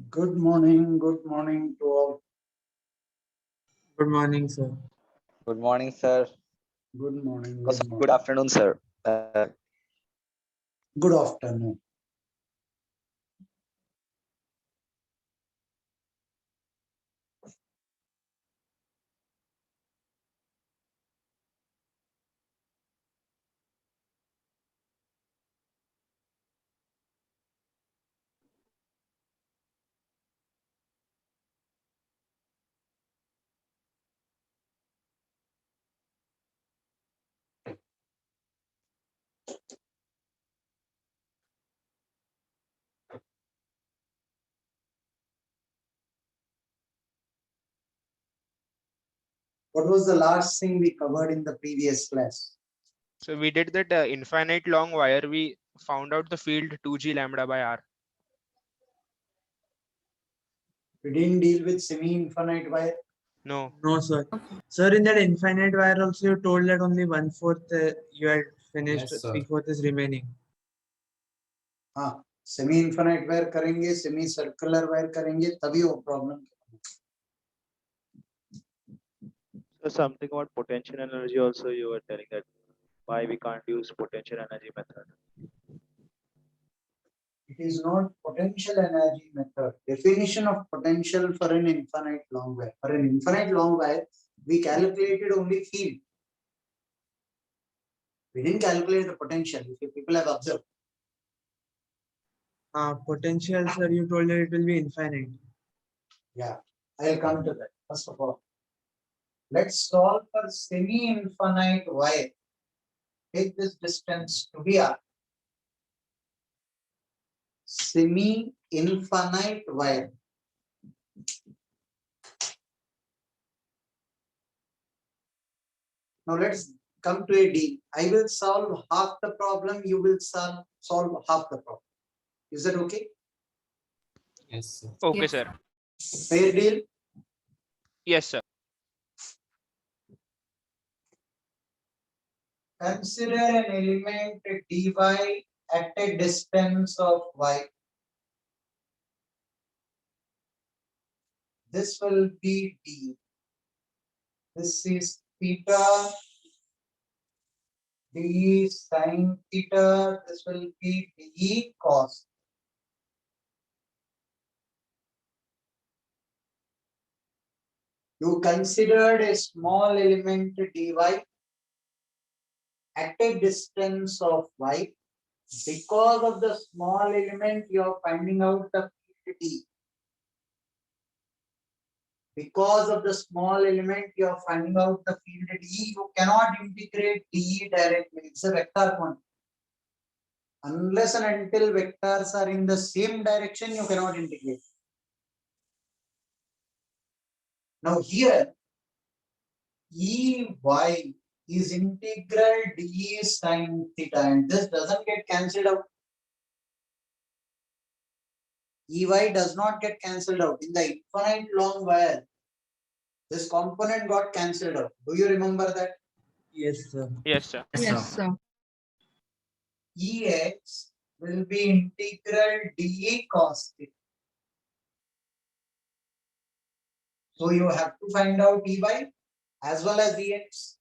Good morning to all. Good morning, sir. Good morning, sir. Good morning. Good afternoon, sir. Good afternoon. What was the last thing we covered in the previous class? So we did that infinite long wire. We found out the field 2g lambda by r. We didn't deal with semi-infinite wire. No. No, sir. Sir, in that infinite wire also, you told that only 1/4 you had finished, Yes, sir. 3/4 is remaining. हाँ, semi-infinite wire करेंगे, semi-circular wire करेंगे, तभी वो problem. So something about potential energy also you were telling that why we can't use potential energy method. It is not potential energy method. Definition of potential for an infinite long wire. For an infinite long wire, we calculated only field. We didn't calculate the potential. If you people have observed. Potential, sir, you told that it will be infinite. Yeah, I'll come to that. First of all, let's solve for semi-infinite wire. Take this distance to be r. Semi-infinite wire. Now let's come to a D. I will solve half the problem. You will solve half the problem. Is that okay? Yes, sir. Okay, sir. Fair deal? Yes, sir. Consider an element dy at a distance of y. This will be d. This is theta. d sin theta. This will be d cos. You considered a small element dy at a distance of y. Because of the small element, you are finding out the field d. Because of the small element, you are finding out the field d. You cannot integrate d directly. It's a vector quantity. Unless and until vectors are in the same direction, you cannot integrate. Now here, Ey is integral d sine theta, and this doesn't get cancelled out. Ey does not get cancelled out. In the infinite long wire, this component got cancelled out. Do you remember that? Yes, sir. Yes, sir. Yes, sir. Ex will be integral dE cos theta. So you have to find out Ey as well as Ex.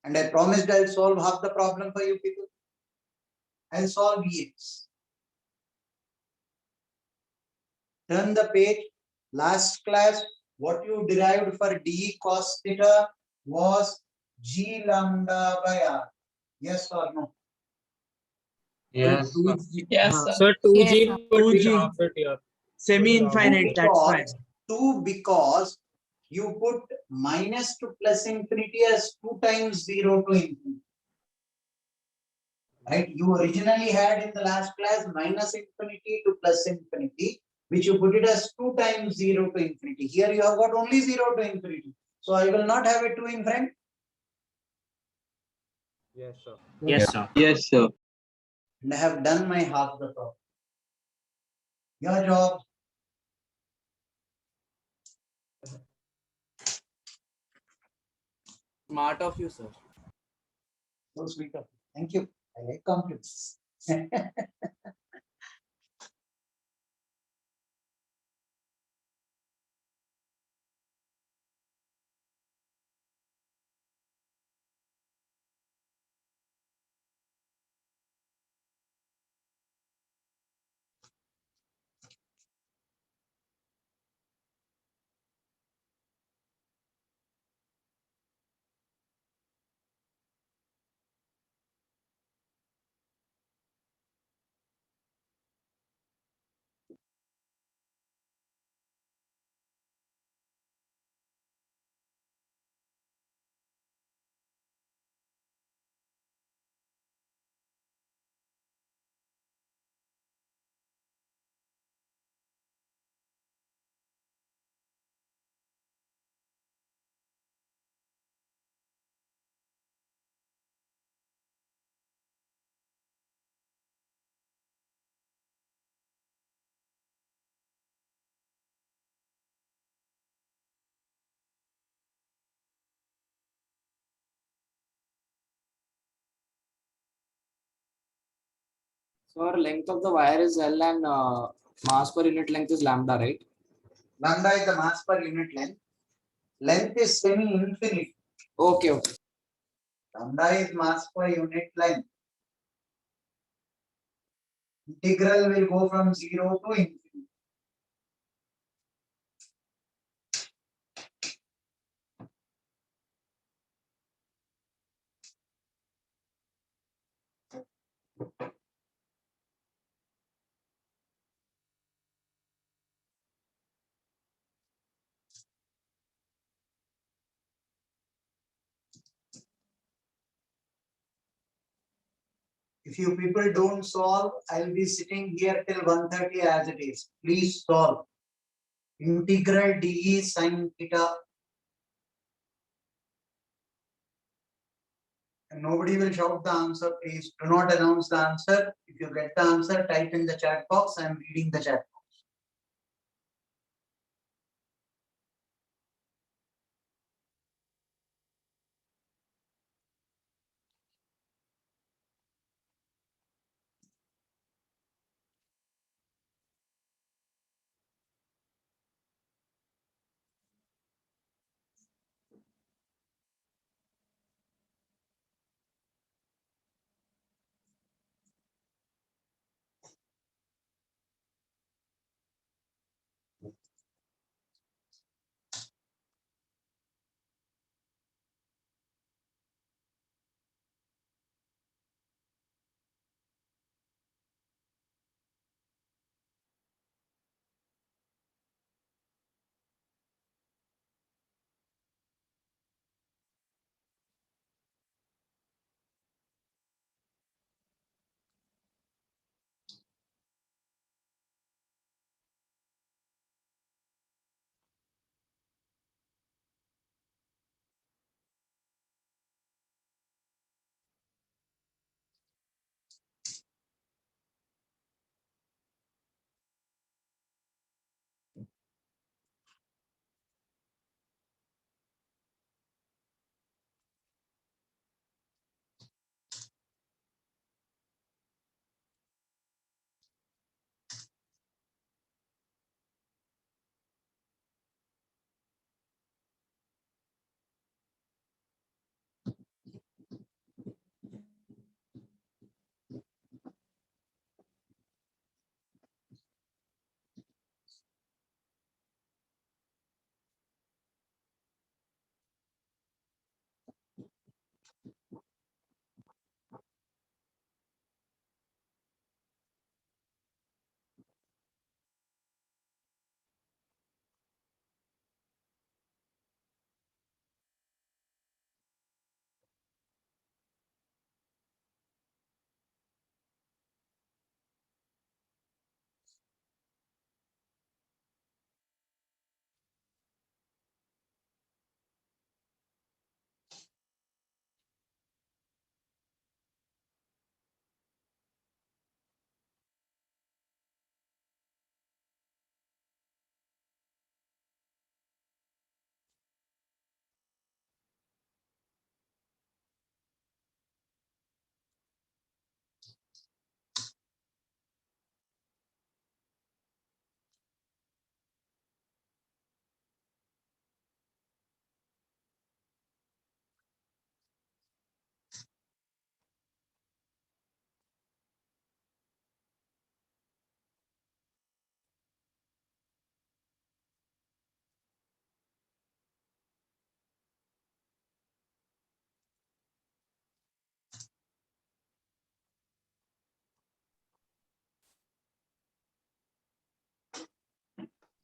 And I promised I'll solve half the problem for you people. I'll solve Ex. Turn the page. Last class, what you derived for dE cos theta was G lambda by R. Yes or no? Yes. Two Yes, G, sir. So Yes, 2G sir. would be 2G. half it here. Semi-infinite, that's why. Because you put minus to plus infinity as 2 times 0 to infinity. Right? You originally had in the last class minus infinity to plus infinity, which you put it as 2 times 0 to infinity. Here you have got only 0 to infinity. So I will not have a 2 in front. Yes, sir. Yes, sir. Yes, sir. And I have done my half the problem. Your job. Smart of you, sir. So sweet of you. Thank you. I like compliments. So our length of the wire is L and mass per unit length is lambda, right? Lambda is the mass per unit length. Length is semi-infinite. Okay, okay. Lambda is mass per unit length. Integral will go from 0 to infinity. If you people don't solve, I'll be sitting here till 1:30 as it is. Please solve. Integral dE sine theta. And nobody will shout the answer. Please do not announce the answer. If you get the answer, type in the chat box. I am reading the chat box.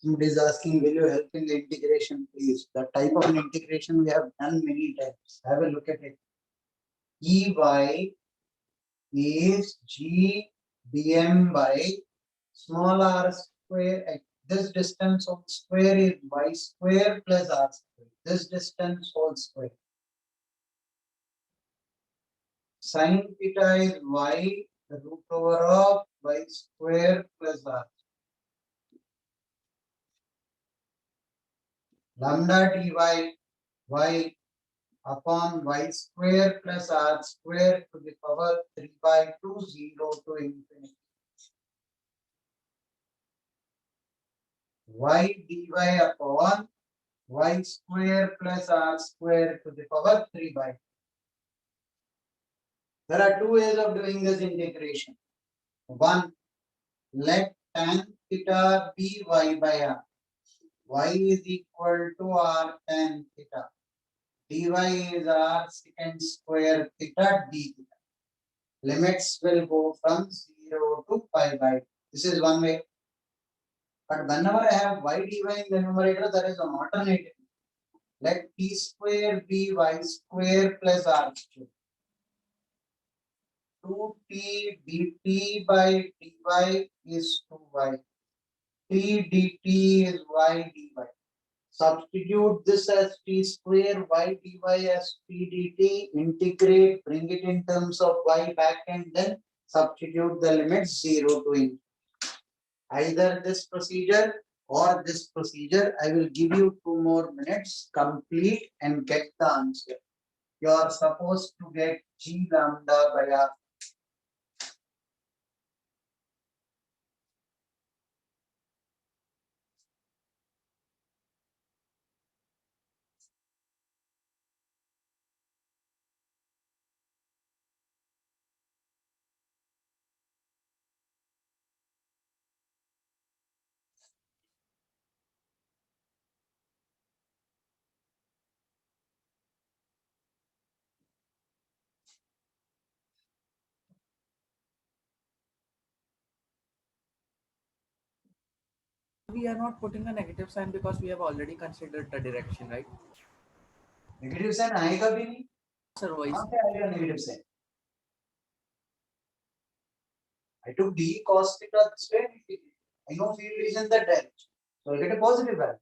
Somebody is asking, will you help in the integration, please? That type of an integration we have done many times. Have a look at it. Ey is G dm by small r square. This distance of square is y square plus r square. This distance whole square. Sin theta is y, the root over of y square plus r. Lambda dy y upon y square plus r square to the power 3 by 2, 0 to infinity. Y dy upon y square plus r square to the power 3 by 2. There are two ways of doing this integration. One, let tan theta be y by r. Y is equal to r tan theta. Dy is r secant square theta d theta. Limits will go from 0 to pi by 2. This is one way. But whenever I have y dy in the numerator, there is an alternative. Let t square be y square plus r square. 2t dt by dy is 2y. T dt is y dy. Substitute this as t square, y dy as t dt, integrate, bring it in terms of y back, and then substitute the limits 0 to infinity. Either this procedure or this procedure. I will give you 2 more minutes, complete and get the answer. You are supposed to get G lambda by R. We are not putting a negative sign because we have already considered the direction, right? Negative sign आएगा भी नहीं. Sir, why? कहाँ पे आएगा negative sign? I took d cos theta this way. I know field is in that direction, so I get a positive value.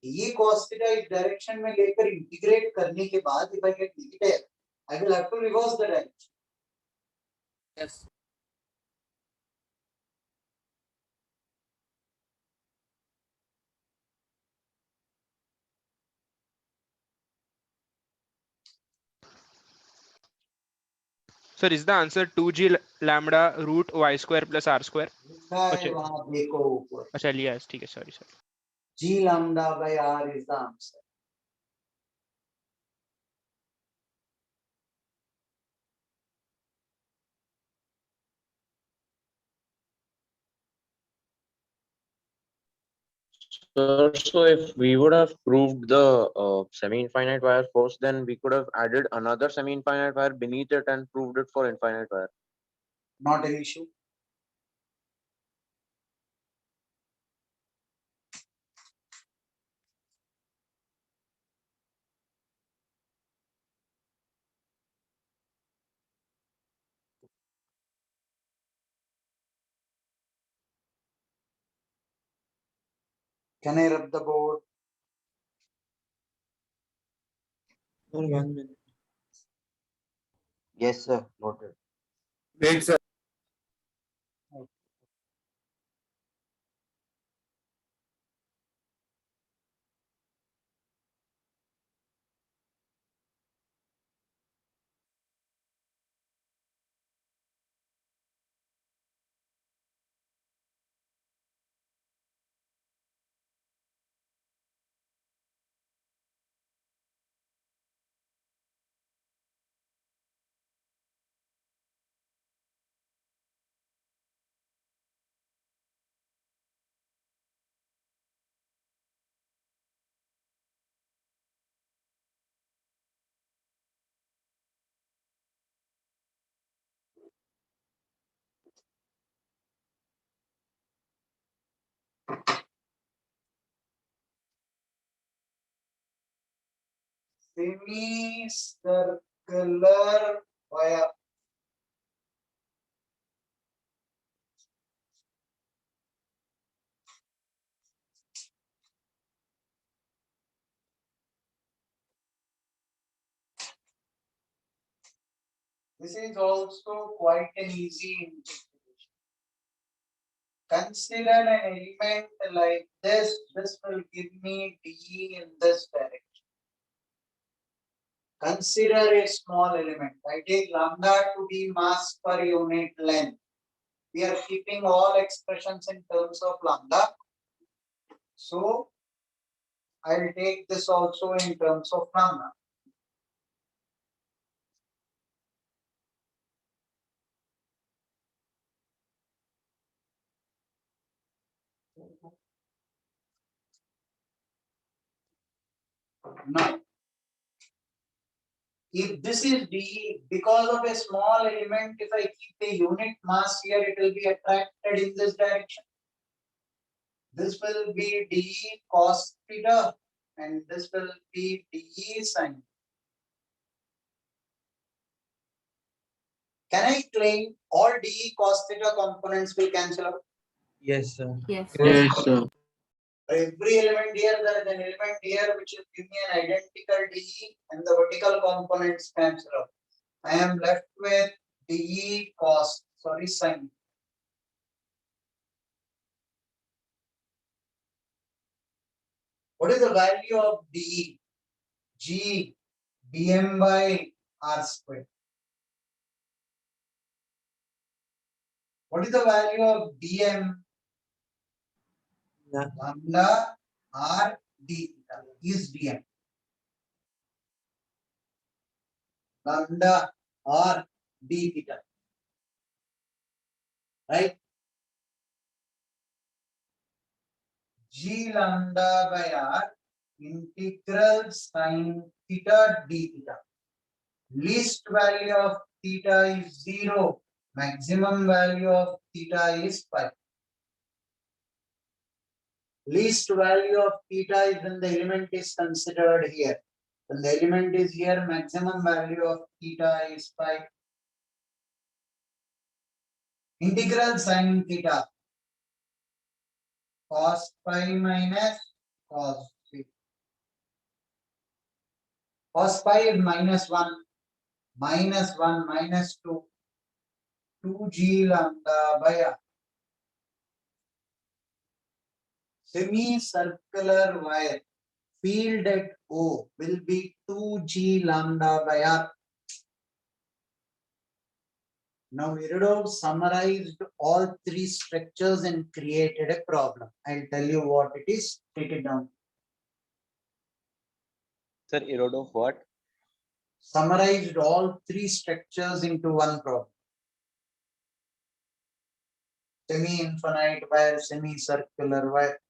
d cos theta इस direction में लेकर integrate करने के बाद, if I get negative, I will have to reverse the direction. Yes. Sir, is the answer 2g lambda root y square plus r square? लिखा है अच्छा। वहाँ देखो ऊपर. अच्छा लिया है, ठीक है, sorry sir. G lambda by R is the answer. So if we would have proved the semi-infinite wire first, then we could have added another semi-infinite wire beneath it and proved it for infinite wire. Not an issue. Can I rub the board? For 1 minute. Yes, sir. Noted. Wait, sir. semicircular wire. This is also quite an easy integration. Consider an element like this. This will give me d in this direction. Consider a small element. I take lambda to be mass per unit length. We are keeping all expressions in terms of lambda. So I'll take this also in terms of lambda. Now, if this is d, because of a small element, if I keep a unit mass here, it will be attracted in this direction. This will be d cos theta, and this will be d sin. Can I claim all d cos theta components will cancel out? Yes, sir. Yes. Yes, sir. For every element here, there is an element here which will give me an identical d, and the vertical components cancel out. I am left with d cos, sorry, sin. What is the value of d? G dm by r square. What is the value of dm? Yeah. Lambda r d theta is dm. Lambda r d theta. Right? G lambda by r integral sin theta d theta. Least value of theta is 0. Maximum value of theta is pi. Least value of theta is when the element is considered here. When the element is here, maximum value of theta is pi. Integral sin theta. Cos pi minus cos theta. Cos pi is -1. -1 minus 2. 2g lambda by r. Semicircular wire field at O will be 2g lambda by r. Now Iridov summarized all three structures and created a problem. I'll tell you what it is. Take it down. Sir, erode of what? Summarized all three structures into one problem. Semi-infinite wire, semicircular wire.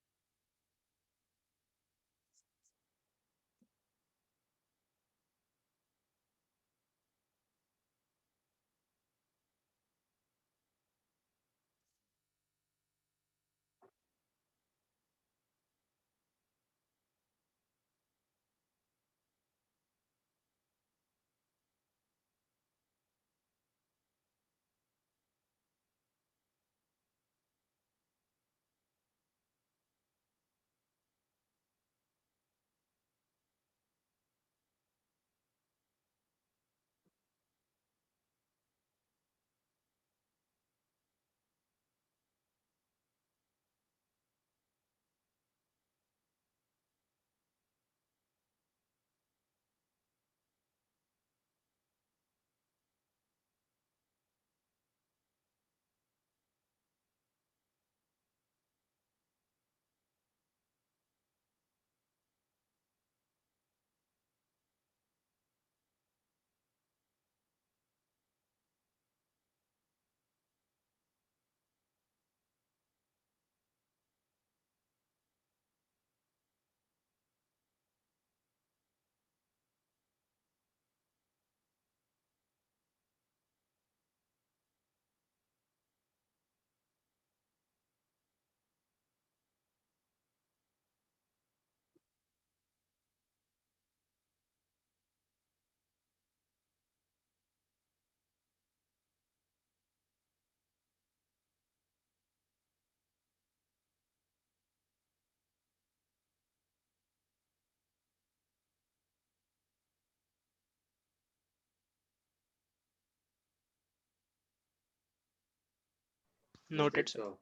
Noted, sir.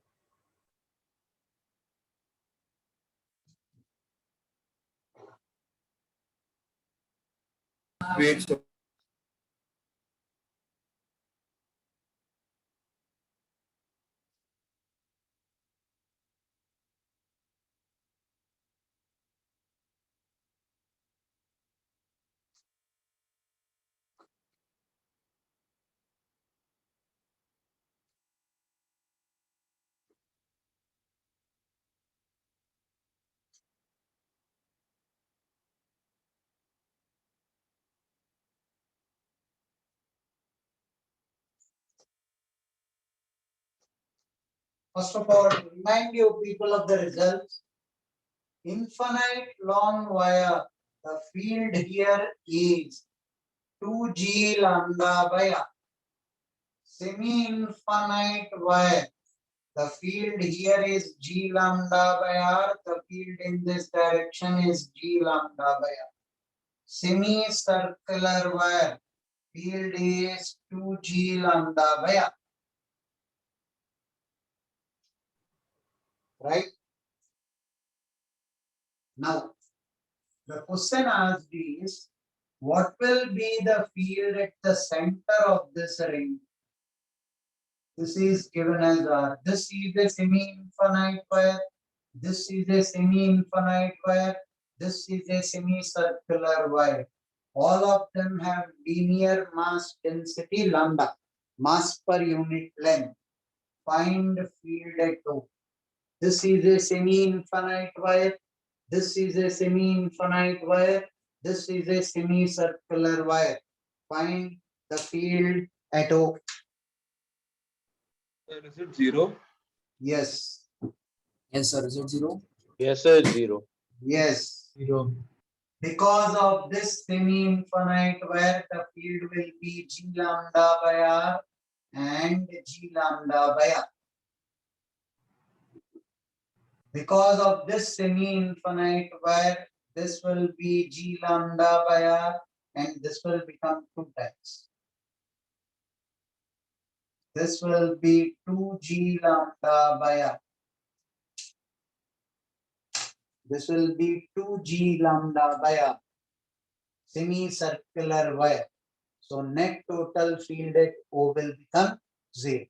Wait, so First of all, to remind you people of the results. Infinite long wire, the field here is 2G lambda by R. Semi-infinite wire, the field here is G lambda by R, the field in this direction is G lambda by R. Semicircular wire, field is 2G lambda by R. Right? Now, the question asked is, what will be the field at the center of this ring? This is given as R. This is a semi-infinite wire. This is a semi-infinite wire. This is a semicircular wire. All of them have linear mass density lambda, mass per unit length. Find field at O. This is a semi-infinite wire. This is a semi-infinite wire. This is a semicircular wire. Find the field at O. Is it 0? Yes. Yes, sir. Is it 0? Yes, sir, 0. Yes. 0. Because of this semi-infinite wire, the field will be G lambda by R and G lambda by R. Because of this semi-infinite wire, this will be G lambda by R and this will become 2 times. This will be 2G lambda by R. This will be 2G lambda by R. Semicircular wire. So net total field at O will become 0.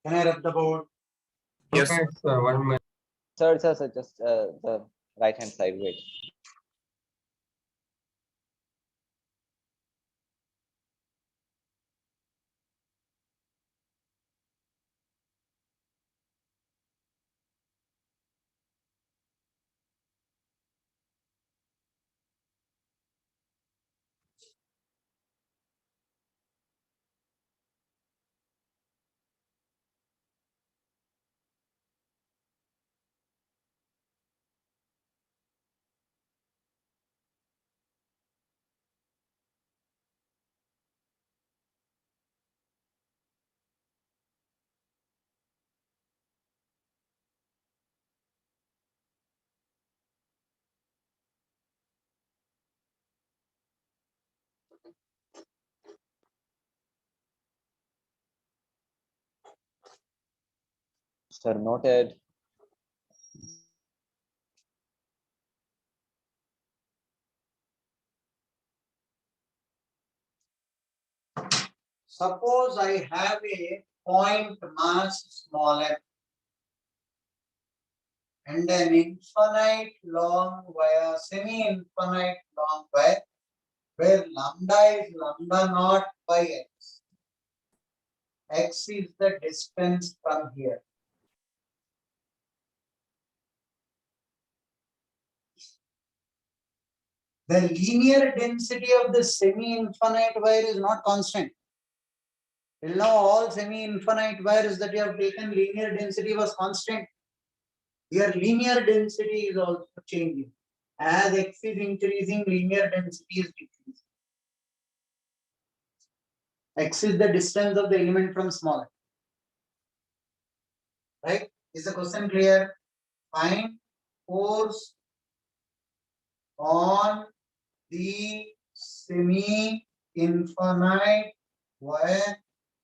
Can I rub the board? yes, sir. 1 minute. Sir, just the right hand side. Wait. Sir, noted. Suppose I have a point mass small m and an infinite long wire, semi-infinite long wire, where lambda is lambda naught by x. X is the distance from here. The linear density of the semi-infinite wire is not constant. Till now, all semi-infinite wires that you have taken, linear density was constant. Here, linear density is also changing. As x is increasing, linear density is decreasing. X is the distance of the element from small. Right? Is the question clear? Find force on the semi-infinite wire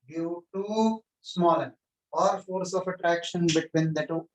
due to small m, or force of attraction between the two.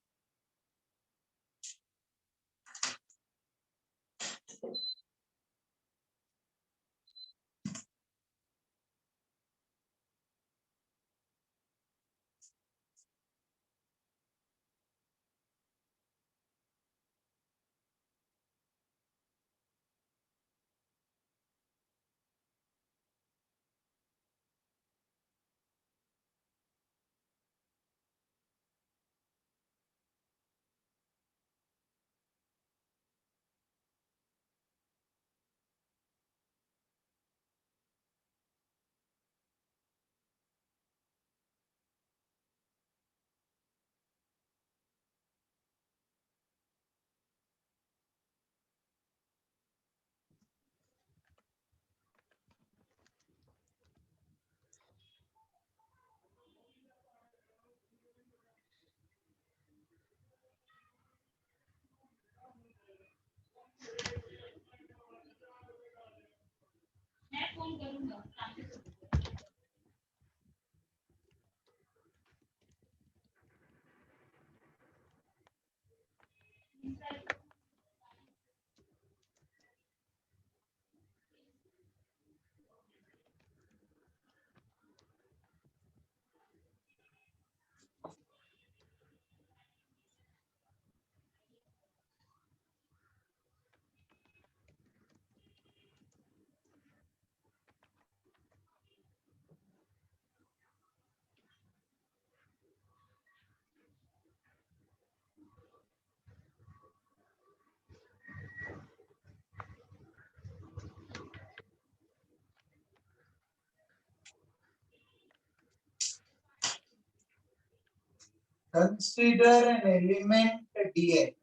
Consider an element dx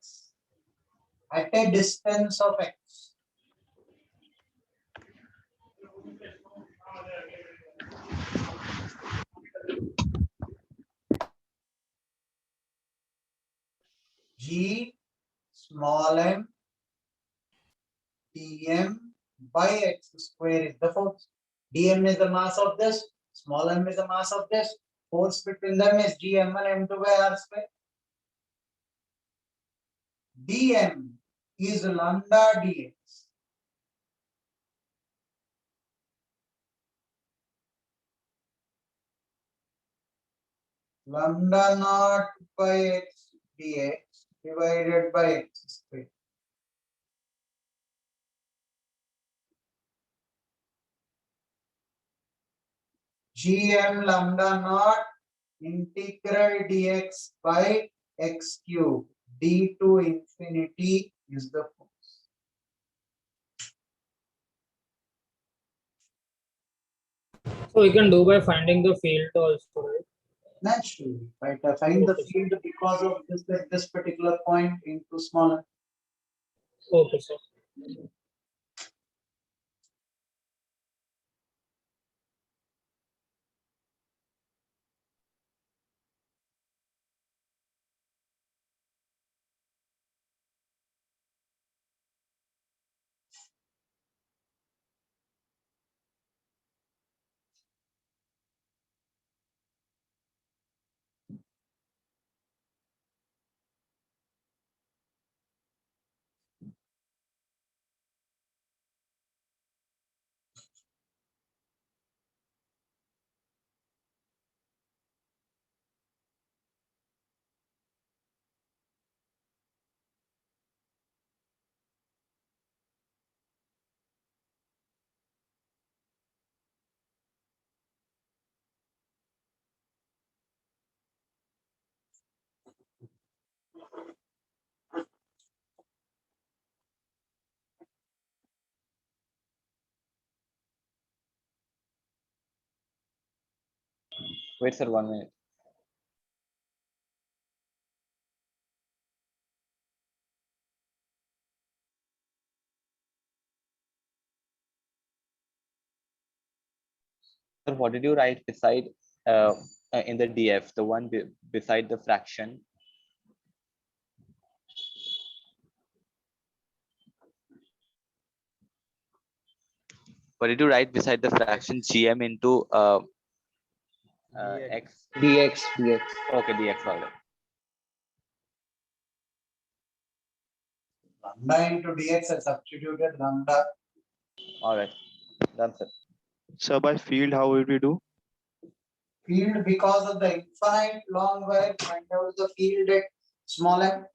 at a distance of x. G small m dm by x square is the force. Dm is the mass of this, small m is the mass of this. Force between them is gm1 m2 by r square. Dm is lambda dx. Lambda naught by x dx divided by x square. Gm lambda naught integral dx by x cube d to infinity is the force. So we can do by finding the field also, right? Naturally, right? I find the Okay. field because of this particular point into smaller. Okay, sir. Wait, sir, 1 minute. Sir, what did you write beside in the DF, the one beside the fraction? What did you write beside the fraction gm into Dx. x? dx. Okay, dx. All right. Lambda into dx, I substituted lambda. All right. Done, sir. So by field, how will we do? Field, because of the infinite long wire, find out the field at small m.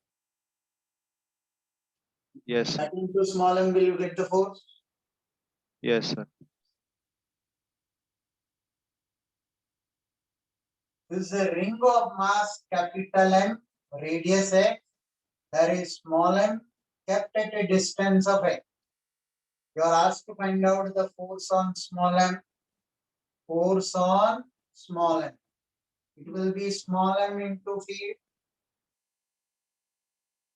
Yes, sir. That into small m, will you get the force? Yes, sir. This is a ring of mass capital M, radius x. There is small m kept at a distance of x. You are asked to find out the force on small m. Force on small m. It will be small m into field.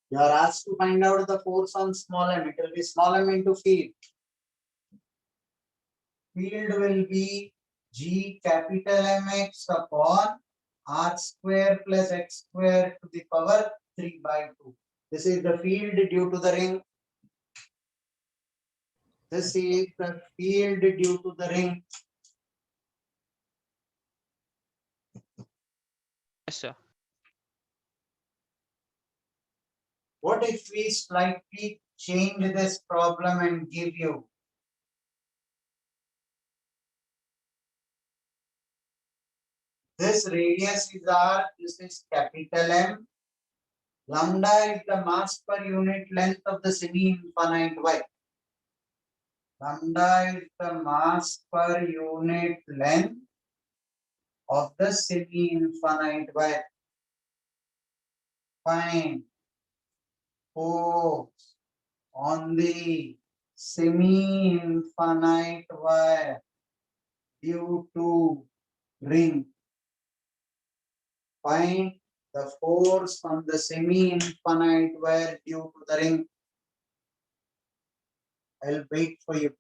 You are asked to find out the force on small m. It will be small m into field. Field will be G capital Mx upon R square plus x square to the power 3/2. This is the field due to the ring. This is the field due to the ring. Yes, sir. What if we slightly change this problem and give you this radius is R, this is capital M. Lambda is the mass per unit length of the semi-infinite wire. Lambda is the mass per unit length of the semi-infinite wire. Find force on the semi-infinite wire due to ring. Find the force on the semi-infinite wire due to the ring. I'll wait for you.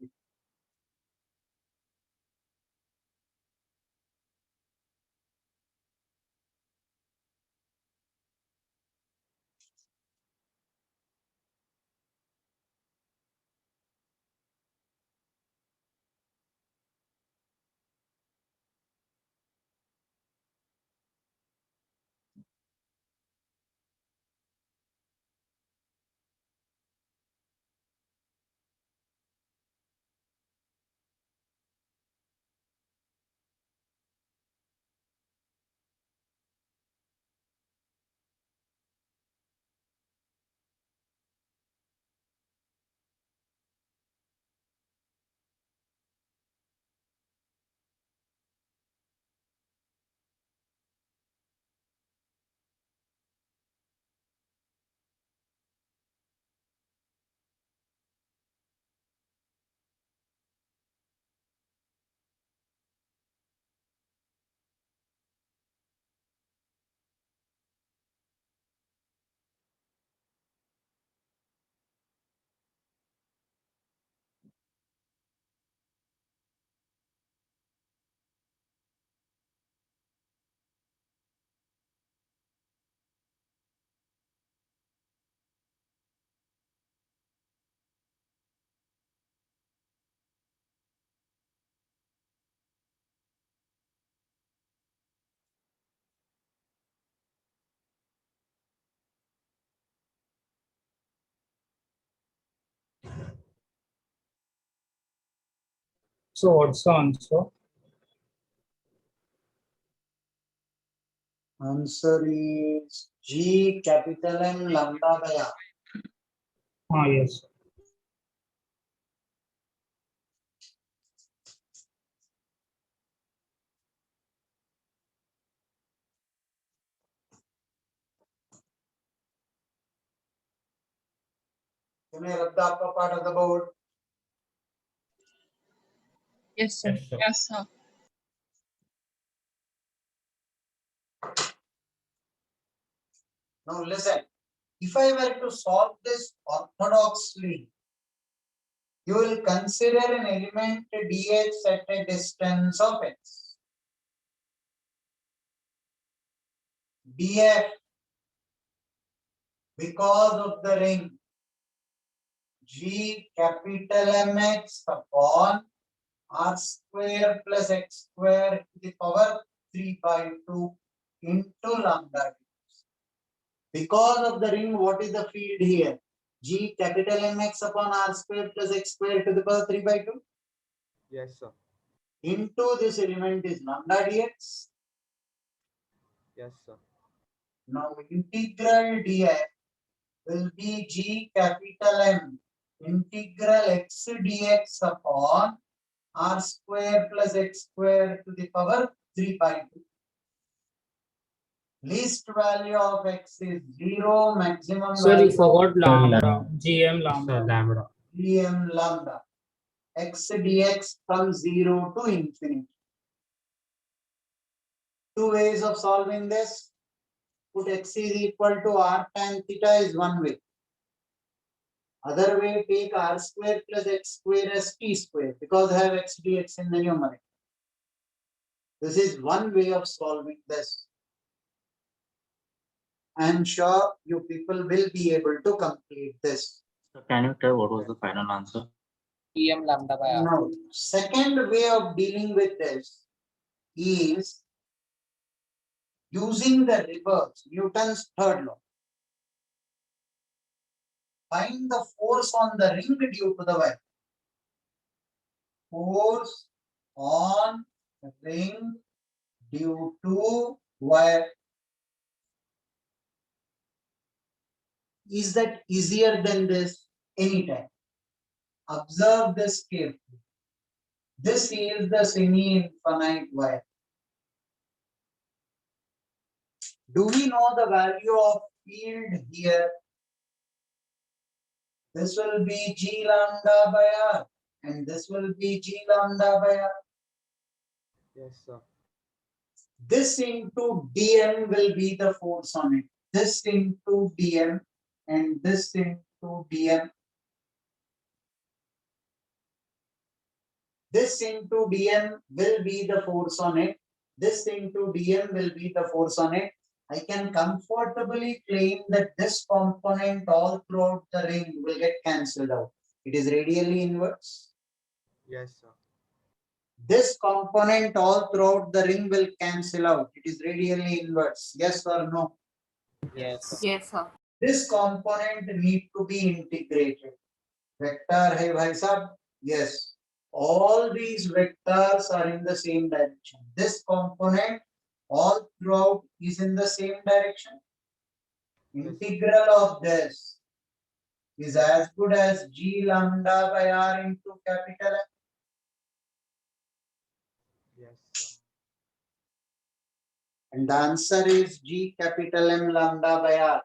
So what's the answer? Answer is G capital M lambda by R. Yes. You may rub the upper part of the board. Yes, sir. Yes, sir. Yes, sir. Now listen, if I were to solve this orthodoxly, you will consider an element dx at a distance of x. df, because of the ring G capital Mx upon r square plus x square to the power 3/2 into lambda. Because of the ring, what is the field here? G capital Mx upon r square plus x square to the power 3/2 Yes, sir. into this element is lambda dx. Yes, sir. Now integral df will be G capital M integral x dx upon r square plus x square to the power 3/2. Least value of x is 0, maximum Sir, you value forgot lambda. Lambda. GM Sir, lambda. lambda. Gm lambda. X dx from 0 to infinity. Two ways of solving this. Put x is equal to r tan theta is one way. Other way, take r square plus x square as t square because I have x dx in the numerator. This is one way of solving this. I am sure you people will be able to complete this. Can you tell what was the final answer? GM lambda by R. Now, second way of dealing with this is using the reverse, Newton's third law. Find the force on the ring due to the wire. Force on ring due to wire. Is that easier than this? Anytime. Observe this carefully. This is the semi-infinite wire. Do we know the value of field here? This will be G lambda by R and this will be G lambda by R. Yes, sir. This into dm will be the force on it. This into dm and this into dm. This into dm will be the force on it. This into dm will be the force on it. I can comfortably claim that this component all throughout the ring will get cancelled out. It is radially inverse. Yes, sir. This component all throughout the ring will cancel out. It is radially inverse. Yes or no? Yes. Yes, sir. This component need to be integrated. Vector hai bhai sahab? Yes. All these vectors are in the same direction. This component all throughout is in the same direction. Integral of this is as good as G lambda by R into capital M. Yes, sir. And the answer is G capital M lambda by R.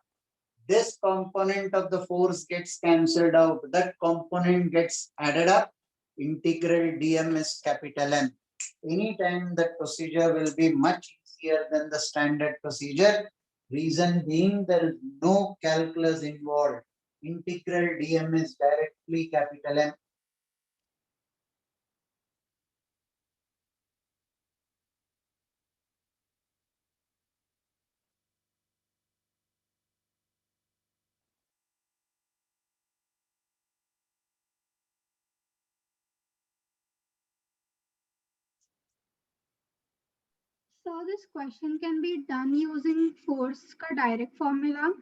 This component of the force gets cancelled out. That component gets added up. Integral dm is capital M. Anytime that procedure will be much easier than the standard procedure. Reason being there is no calculus involved. Integral dm is directly capital M. So this question can be done using force का direct formula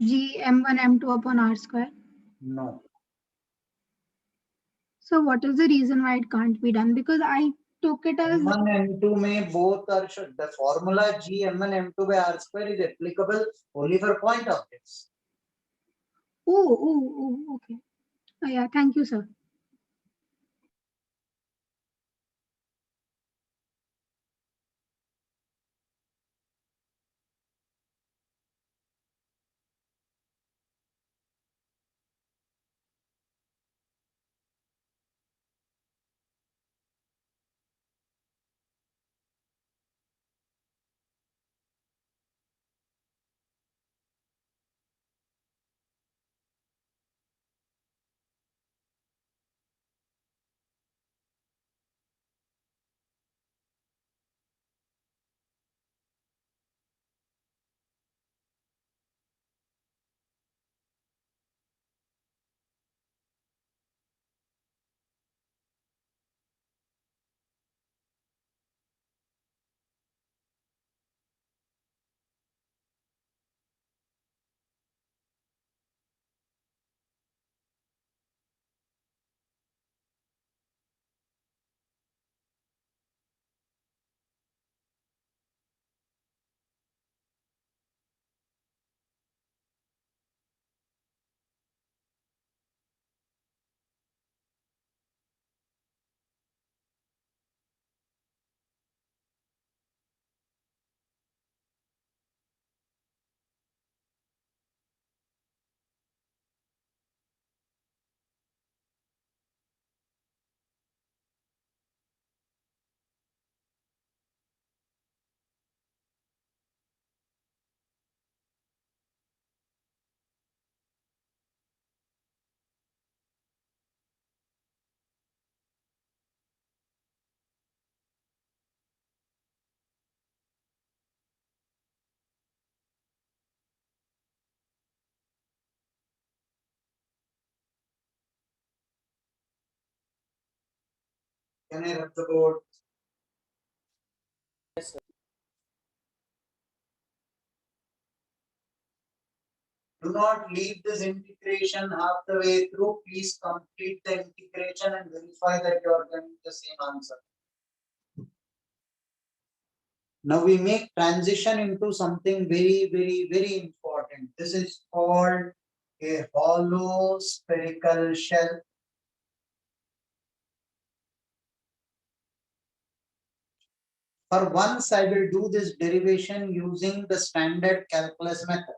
G m1 m2 upon r square. No. So what is the reason why it can't be done? Because I took it as M1 M2 may both are should. The formula G M1 M2 by R square is applicable only for point objects. okay. Oh, yeah, thank you, sir. Can I rub the board? Yes, sir. Do not leave this integration half the way through. Please complete the integration and verify that you are getting the same answer. Now we make transition into something very, very, very important. This is called a hollow spherical shell. For once, I will do this derivation using the standard calculus method.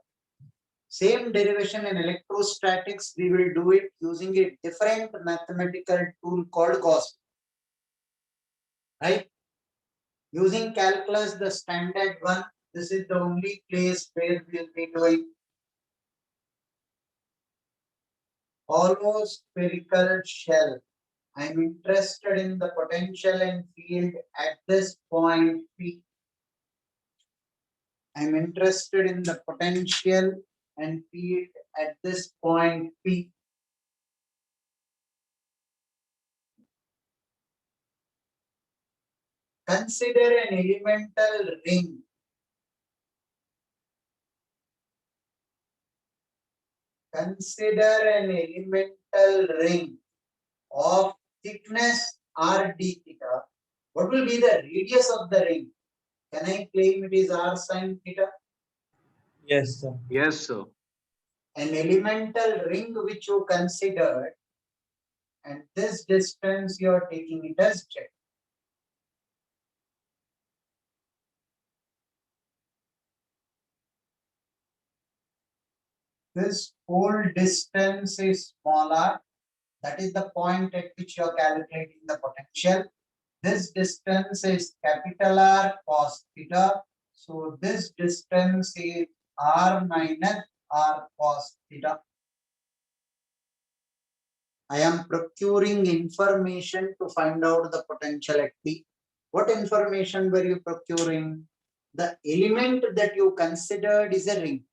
Same derivation in electrostatics, we will do it using a different mathematical tool called Gauss. Right? Using calculus, the standard one, this is the only place where we will be doing hollow spherical shell. I'm interested in the potential and field at this point P. I'm interested in the potential and field at this point P. Consider an elemental ring. Consider an elemental ring of thickness r d theta. What will be the radius of the ring? Can I claim it is r sin theta? Yes, sir. Yes, sir. An elemental ring which you considered, and this distance you are taking it as z. This whole distance is small r. That is the point at which you are calculating the potential. This distance is capital R cos theta. So this distance is r minus r cos theta. I am procuring information to find out the potential at P. What information were you procuring? The element that you considered is a ring.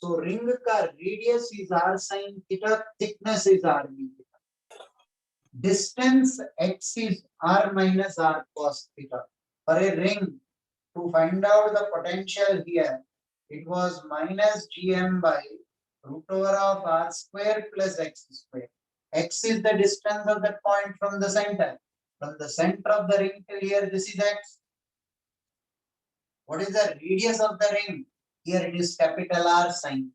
So ring ka radius is r sin theta, thickness is r d theta. Distance x is r minus r cos theta. For a ring, to find out the potential here, it was minus gm by root over of r square plus x square. X is the distance of that point from the center. From the center of the ring till here, this is x. What is the radius of the ring? Here it is capital R sin.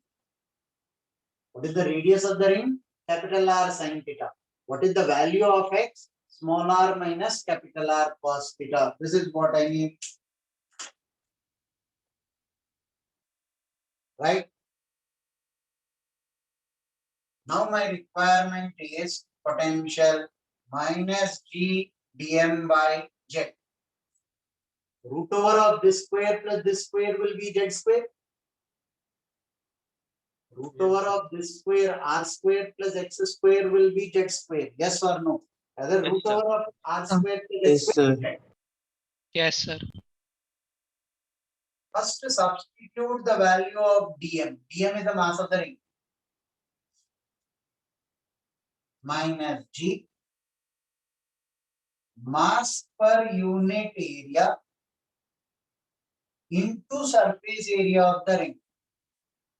What is the radius of the ring? Capital R sin theta. What is the value of x? Small r minus capital R cos theta. This is what I need. Right? Now my requirement is potential minus g dm by z. Root over of this square plus this square will be z square. Root over of this square r square plus x square will be z square. Yes or no? Other Yes, root sir. over of r square plus Yes, x square. sir. Yes, sir. First substitute the value of dm. Dm is the mass of the ring. Minus g. Mass per unit area into surface area of the ring.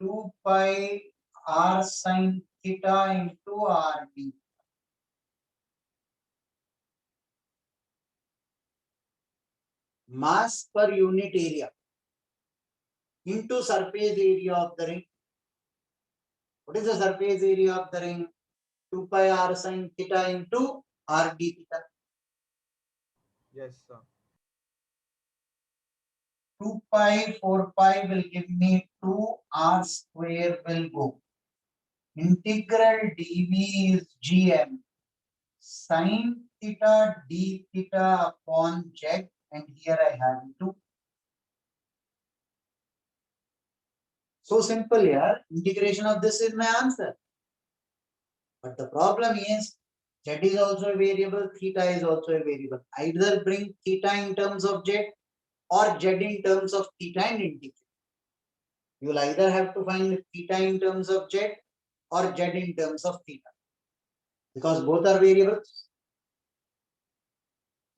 2 pi r sin theta into r d. Mass per unit area into surface area of the ring. What is the surface area of the ring? 2 pi r sin theta into r d theta. Yes, sir. 2 pi, 4 pi will give me 2 r square will go. Integral dv is gm sin theta d theta upon z, and here I have 2. So simple here. Integration of this is my answer. But the problem is z is also a variable, theta is also a variable. Either bring theta in terms of z or z in terms of theta and integrate. You will either have to find theta in terms of z or z in terms of theta, because both are variables.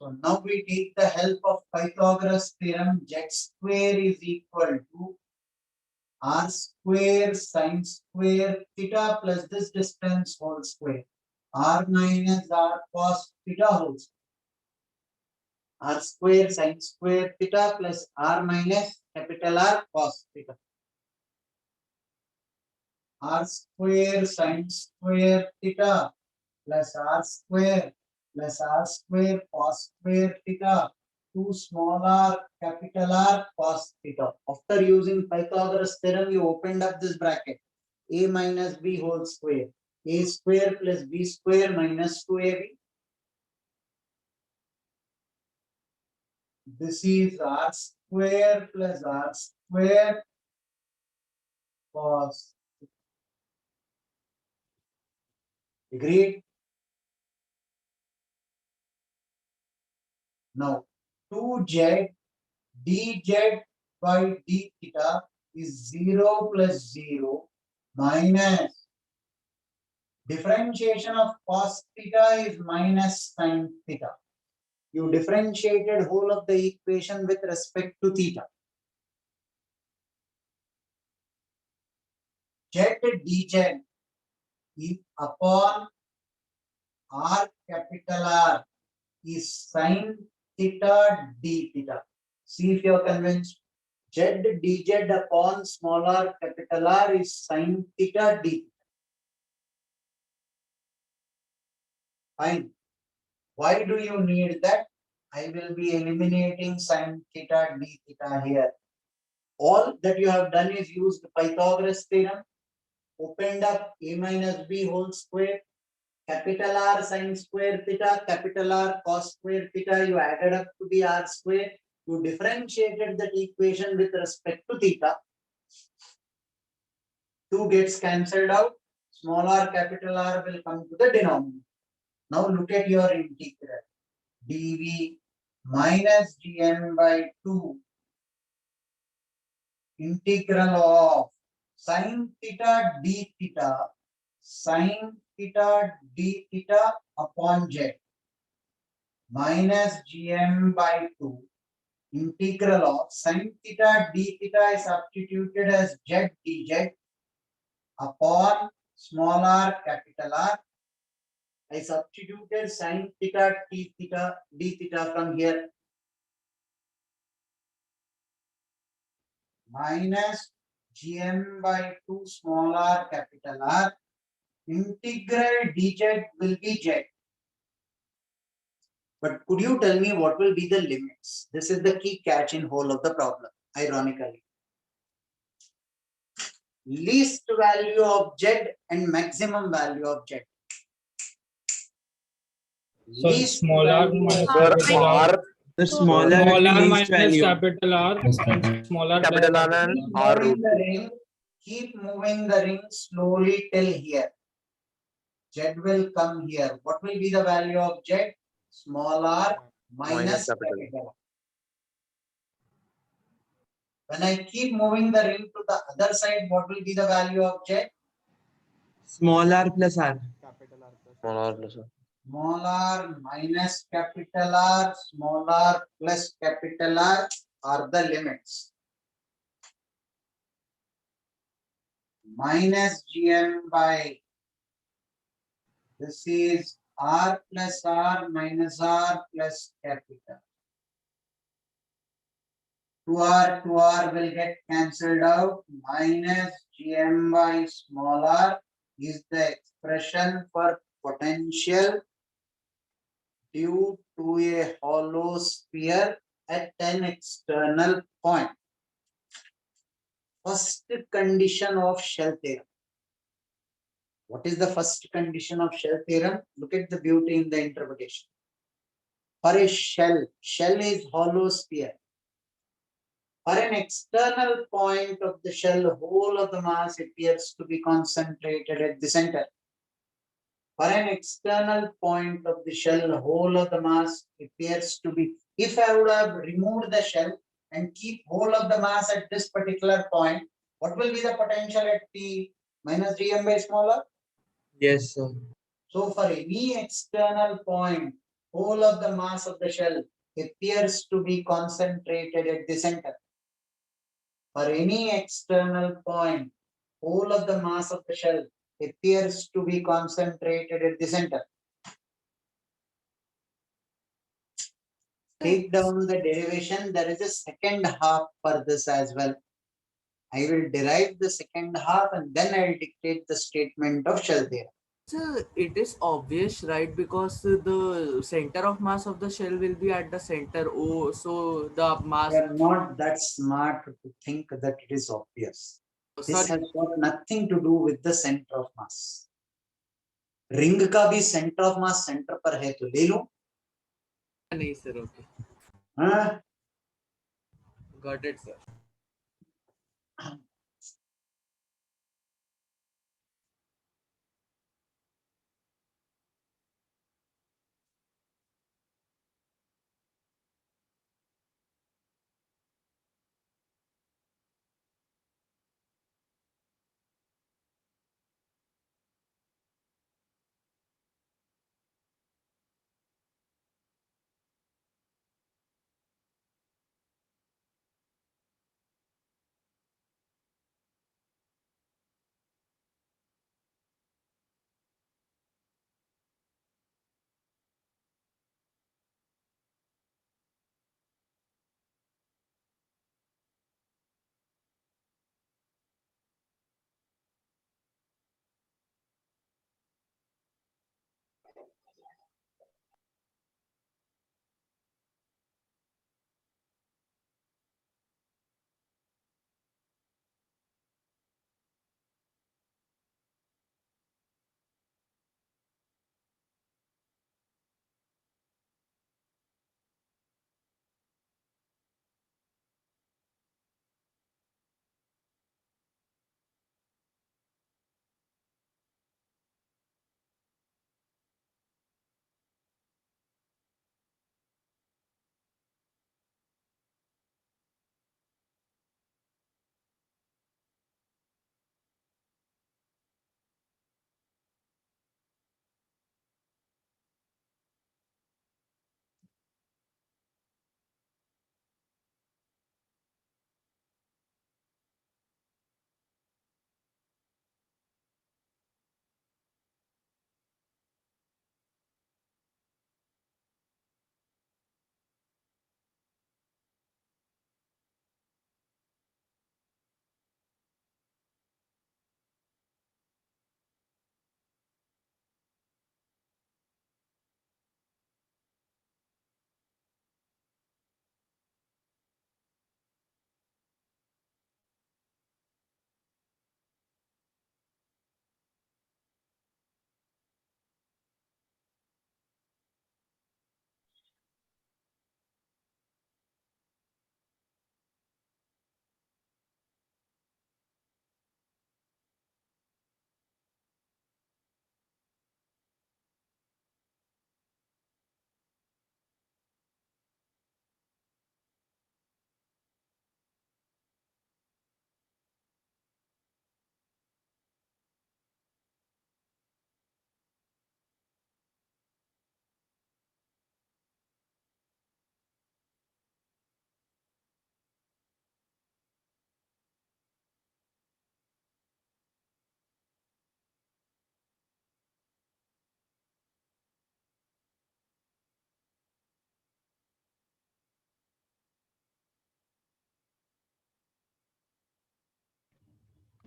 So now we take the help of Pythagoras theorem. Z square is equal to r square sine square theta plus this distance whole square. R minus r cos theta whole square. R square sine square theta plus r minus capital R cos theta. R square sine square theta plus r square cos square theta 2 small r capital R cos theta. After using Pythagoras theorem, you opened up this bracket. A minus b whole square. A square plus b square minus 2ab. This is r square plus r square cos. Agreed? Now 2z dz by d theta is 0 plus 0 minus differentiation of cos theta is minus sin theta. You differentiated whole of the equation with respect to theta. Z dz is upon r capital R is sin theta d theta. See if you are convinced. Z dz upon small r capital R is sin theta d theta. Fine. Why do you need that? I will be eliminating sin theta d theta here. All that you have done is used Pythagoras theorem, opened up a minus b whole square, capital R sin square theta, capital R cos square theta, you added up to the r square, you differentiated that equation with respect to theta. 2 gets cancelled out, small r capital R will come to the denominator. Now look at your integral. dv minus dn by 2 integral of sin theta d theta upon z minus gm by 2 integral of sin theta d theta is substituted as z dz upon small r capital R. I substituted sin theta d theta from here minus gm by 2 small r capital R. Integral dz will be z. But could you tell me what will be the limits? This is the key catch in whole of the problem, ironically. Least value of z and maximum value of z. So Least small r value minus of capital R. The smaller Small will be r least minus value. capital R and small r plus Capital R and Keep R moving root the 2. ring. Keep moving the ring slowly till here. Z will come here. What will be the value of Z? Small r minus capital. capital R. When I keep moving the ring to the other side, what will be the value of Z? Small r plus r. Small r plus R. Small r minus capital R, small r plus capital R are the limits. Minus gm by, this is r plus r minus r plus capital. 2r will get cancelled out. Minus gm by small r is the expression for potential due to a hollow sphere at an external point. First condition of shell theorem. What is the first condition of shell theorem? Look at the beauty in the interpretation. For a shell is hollow sphere. For an external point of the shell, whole of the mass appears to be concentrated at the center. For an external point of the shell, whole of the mass appears to be, if I would have removed the shell and keep whole of the mass at this particular point, what will be the potential at T minus gm by smaller? Yes, sir. So for any external point, whole of the mass of the shell appears to be concentrated at the center. For any external point, whole of the mass of the shell appears to be concentrated at the center. Take down the derivation. There is a second half for this as well. I will derive the second half and then I will dictate the statement of shell theorem. So it is obvious, right? Because the center of mass of the shell will be at the center. Oh, so the mass. We are not that smart to think that it is obvious. This has got nothing to do with the center of mass. Ring का भी centre of mass centre पर है तो ले लो. नहीं sir, okay, हाँ, got it sir.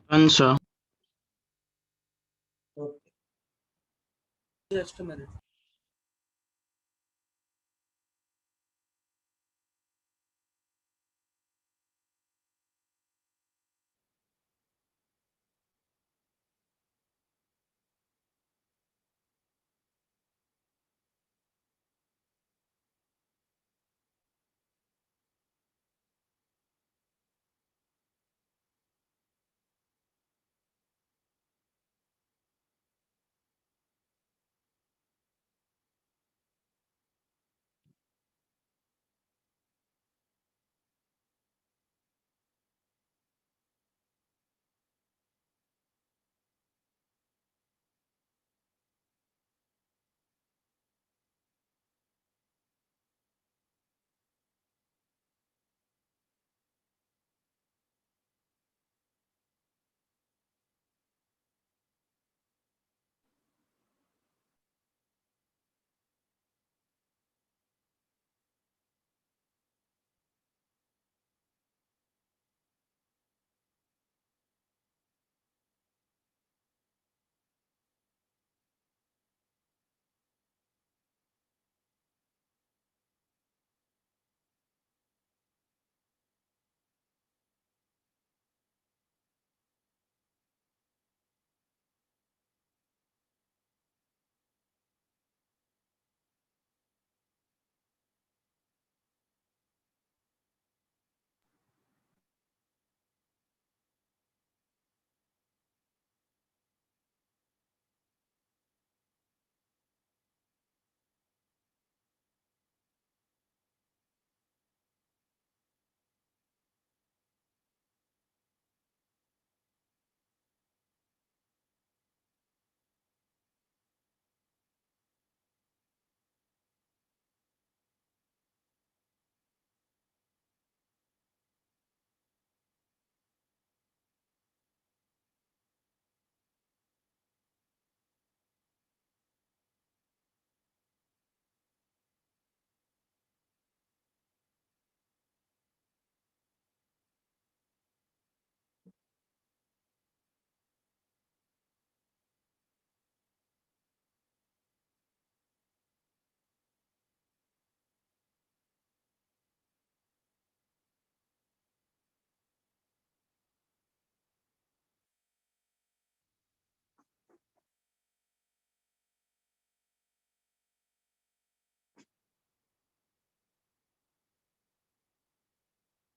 Sir. Just a minute.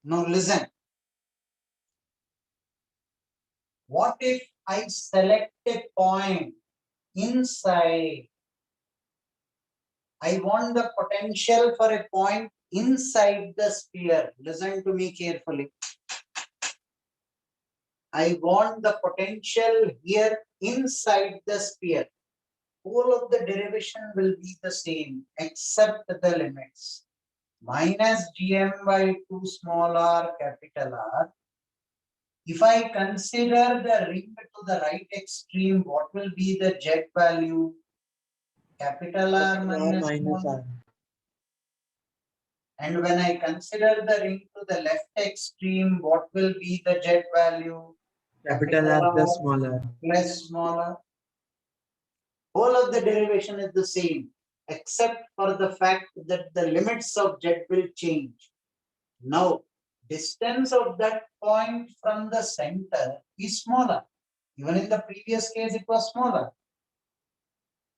Now listen. What if I select a point inside? I want the potential for a point inside the sphere. Listen to me carefully. I want the potential here inside the sphere. All of the derivation will be the same except the limits. Minus gm by 2 small r capital R. If I consider the ring to the right extreme, what will be the z value? Capital R minus small r. R. And when I consider the ring to the left extreme, what will be the z value? Capital R plus small r. Plus small r. All of the derivation is the same, except for the fact that the limits of z will change. Now, distance of that point from the center is smaller. Even in the previous case, it was smaller.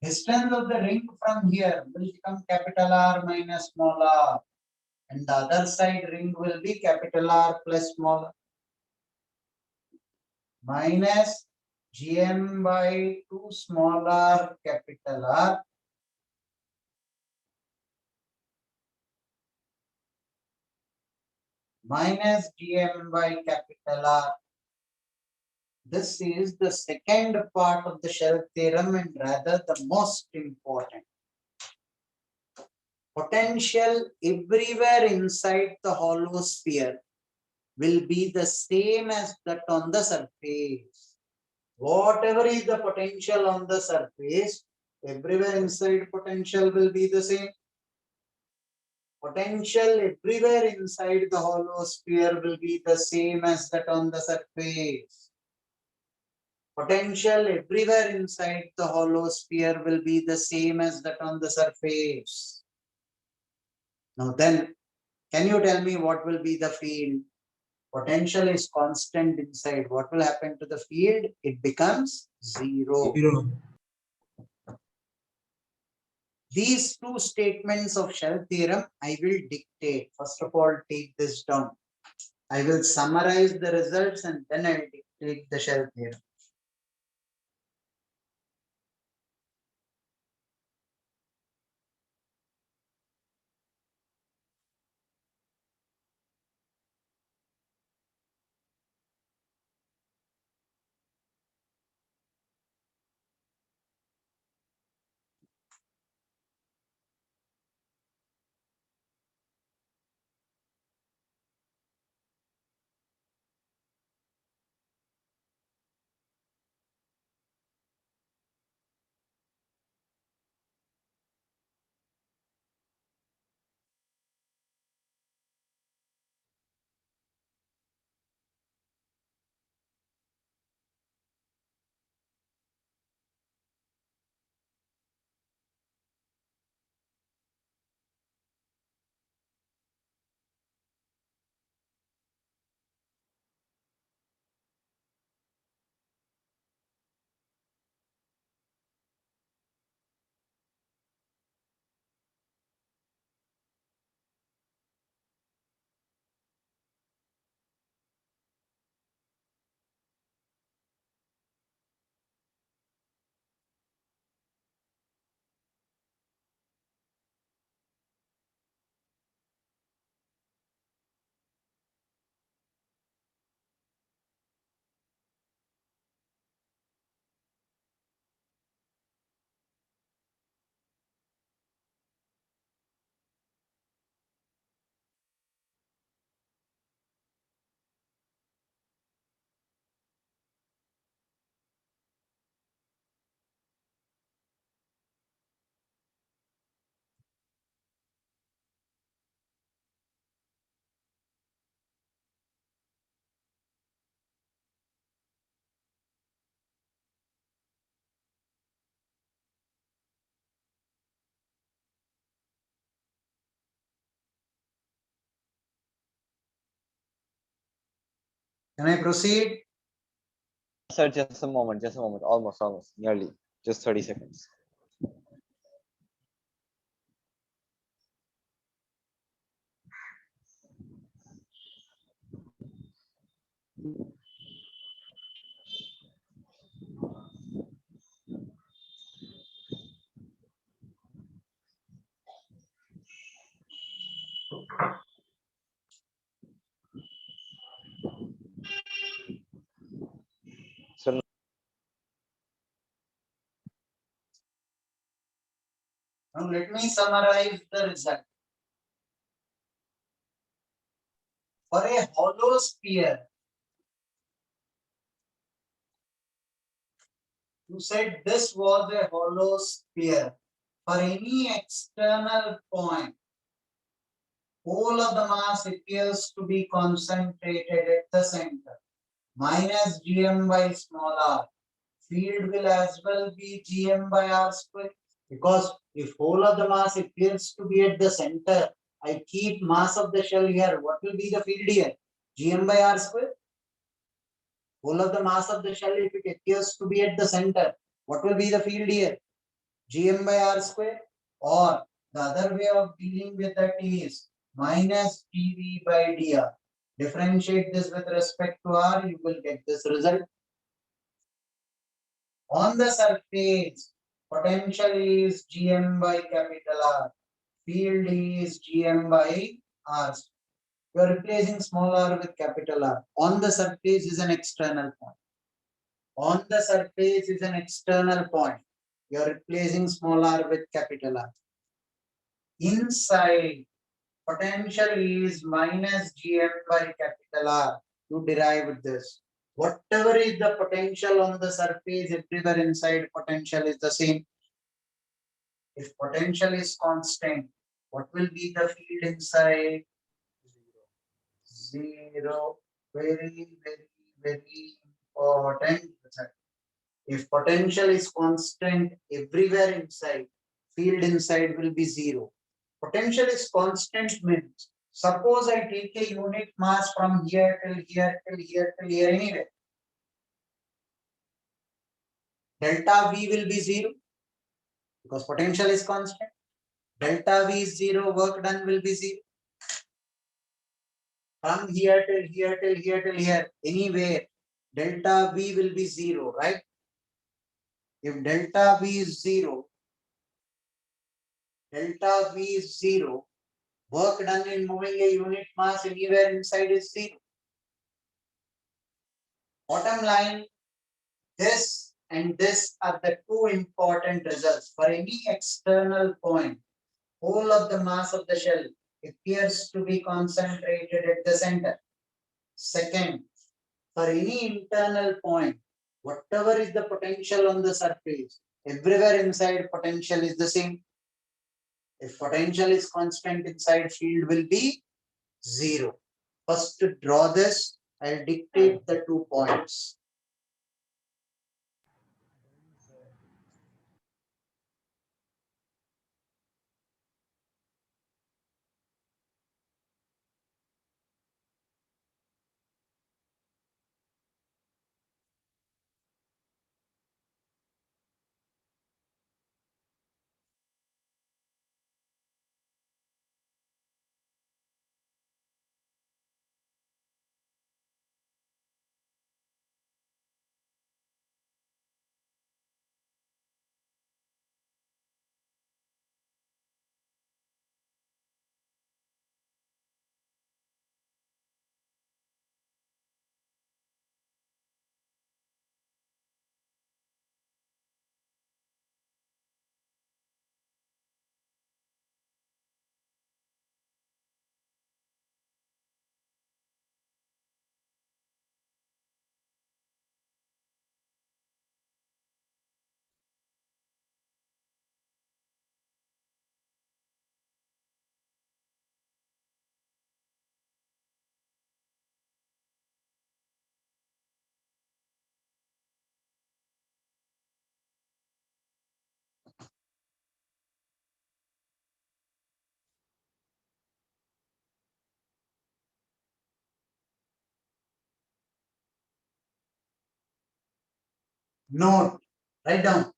Distance of the ring from here will become capital R minus small r. And the other side ring will be capital R plus small r. Minus gm by 2 small r capital R minus gm by capital R. This is the second part of the shell theorem and rather the most important. Potential everywhere inside the hollow sphere will be the same as that on the surface. Whatever is the potential on the surface, everywhere inside potential will be the same. Potential everywhere inside the hollow sphere will be the same as that on the surface. Potential everywhere inside the hollow sphere will be the same as that on the surface. Now then, can you tell me what will be the field? Potential is constant inside. What will happen to the field? It becomes zero. These two statements of shell theorem, I will dictate. First of all, take this down. I will summarize the results and then I will dictate the shell theorem. Can I proceed? Sir, just a moment, almost, nearly, just 30 seconds. So Now let me summarize the result. For a hollow sphere, you said this was a hollow sphere. For any external point, whole of the mass appears to be concentrated at the center. Minus gm by small r. Field will as well be gm by r square. Because if whole of the mass appears to be at the center, I keep mass of the shell here. What will be the field here? Gm by r square. Whole of the mass of the shell, if it appears to be at the center, what will be the field here? Gm by r square. Or the other way of dealing with that is minus dv by dr. Differentiate this with respect to r, you will get this result. On the surface, potential is gm by capital R. Field is gm by r. You are replacing small r with capital R. On the surface is an external point. On the surface is an external point. You are replacing small r with capital R. Inside, potential is minus gm by capital R. You derive this. Whatever is the potential on the surface, everywhere inside potential is the same. If potential is constant, what will be the field inside? Zero. Very, very, very important. If potential is constant everywhere inside, field inside will be zero. Potential is constant means, suppose I take a unit mass from here till here till here till here anywhere. Delta V will be zero because potential is constant. Delta V is zero, work done will be zero. From here till here till here till here, anywhere, delta V will be zero, right? If delta V is zero, work done in moving a unit mass anywhere inside is zero. Bottom line, this and this are the two important results. For any external point, whole of the mass of the shell appears to be concentrated at the center. Second, for any internal point, whatever is the potential on the surface, everywhere inside potential is the same. If potential is constant inside, field will be zero. First to draw this, I'll dictate the 2 points. Note, write down.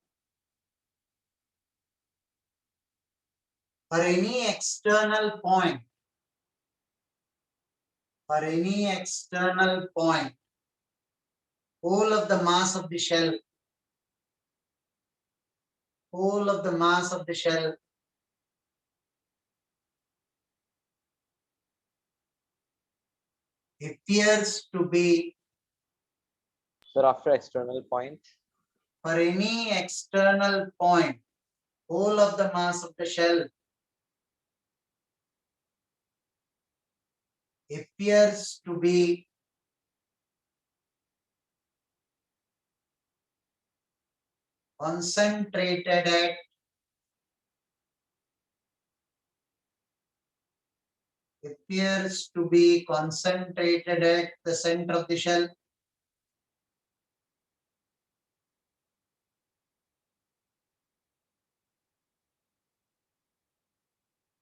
For any external point, whole of the mass of the shell, whole of the mass of the shell appears to be, Sir, after external point, for any external point, whole of the mass of the shell appears to be concentrated at the center of the shell.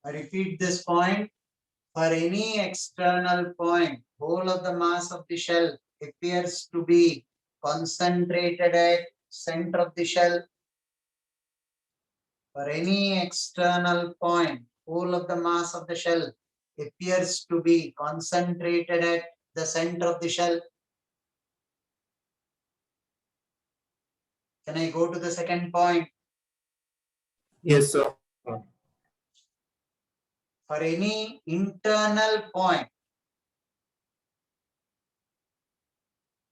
I repeat this point. For any external point, whole of the mass of the shell appears to be concentrated at center of the shell. For any external point, whole of the mass of the shell appears to be concentrated at the center of the shell. Can I go to the second point? Yes, sir. For any internal point,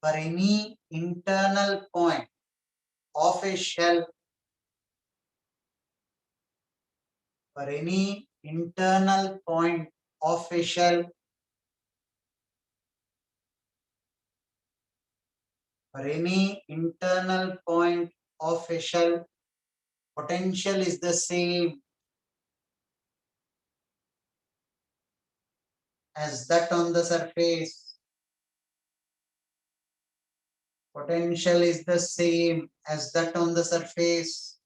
for any internal point of a shell, for any internal point of a shell, for any internal point of a shell, potential is the same as that on the surface. Potential is the same as that on the surface.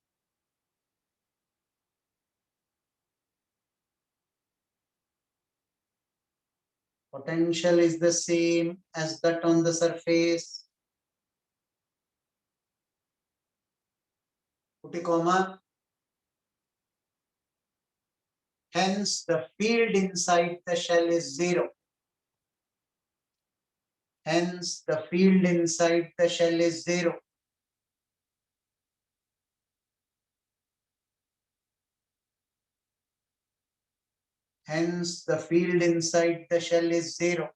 Potential is the same as that on the surface. Put a comma. Hence, the field inside the shell is zero. Hence, the field inside the shell is zero. Hence, the field inside the shell is zero.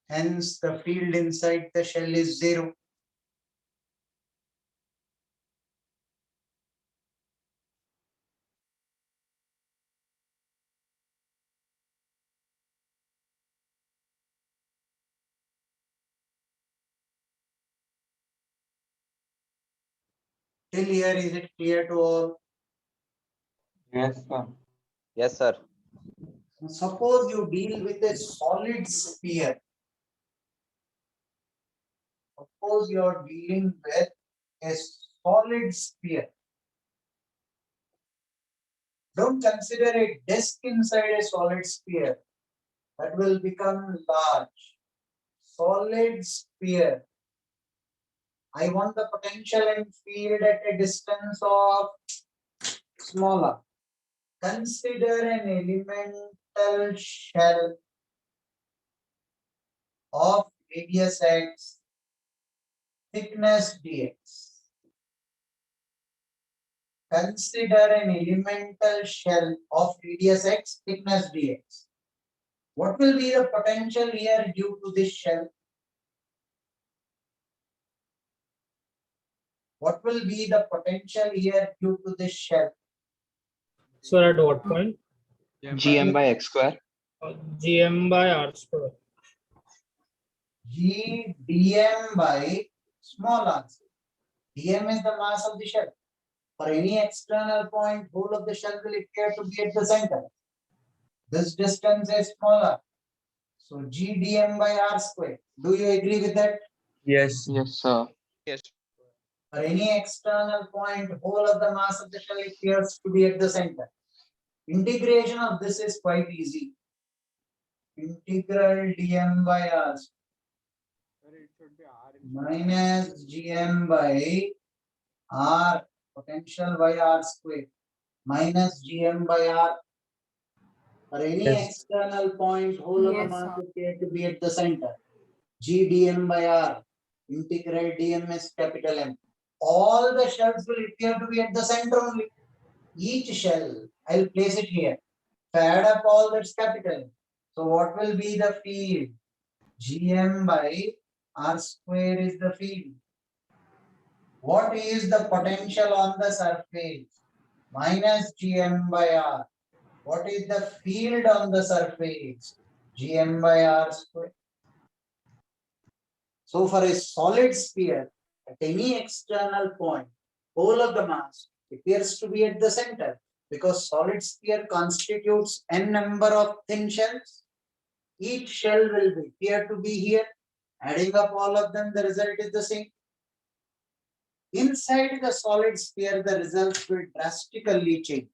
Hence, the field inside the shell is zero. Till here, is it clear to all? Yes, sir. yes, sir. Suppose you deal with a solid sphere. Suppose you are dealing with a solid sphere. Don't consider a disk inside a solid sphere. That will become large. Solid sphere. I want the potential and field at a distance of smaller. Consider an elemental shell of radius x, thickness dx. Consider an elemental shell of radius x, thickness dx. What will be the potential here due to this shell? What will be the potential here due to this shell? So at what point? GM by x square. GM by r square. G dm by small r. Dm is the mass of the shell. For any external point, whole of the shell will appear to be at the center. This distance is smaller. So G dm by r square. Do you agree with that? Yes. Yes, sir. Yes. For any external point, whole of the mass of the shell appears to be at the center. Integration of this is quite easy. Integral dm by r minus gm by r, potential by r square. minus gm by r. For any Yes. external point, whole of the Yes, mass sir. appear to be at the center. G dm by r, integral dm is capital M. All the shells will appear to be at the center only. Each shell, I'll place it here. If I add up all, that's capital M. So what will be the field? Gm by r square is the field. What is the potential on the surface? Minus gm by r. What is the field on the surface? Gm by r square. So for a solid sphere, at any external point, whole of the mass appears to be at the center, because solid sphere constitutes n number of thin shells. Each shell will appear to be here. Adding up all of them, the result is the same. Inside the solid sphere, the results will drastically change.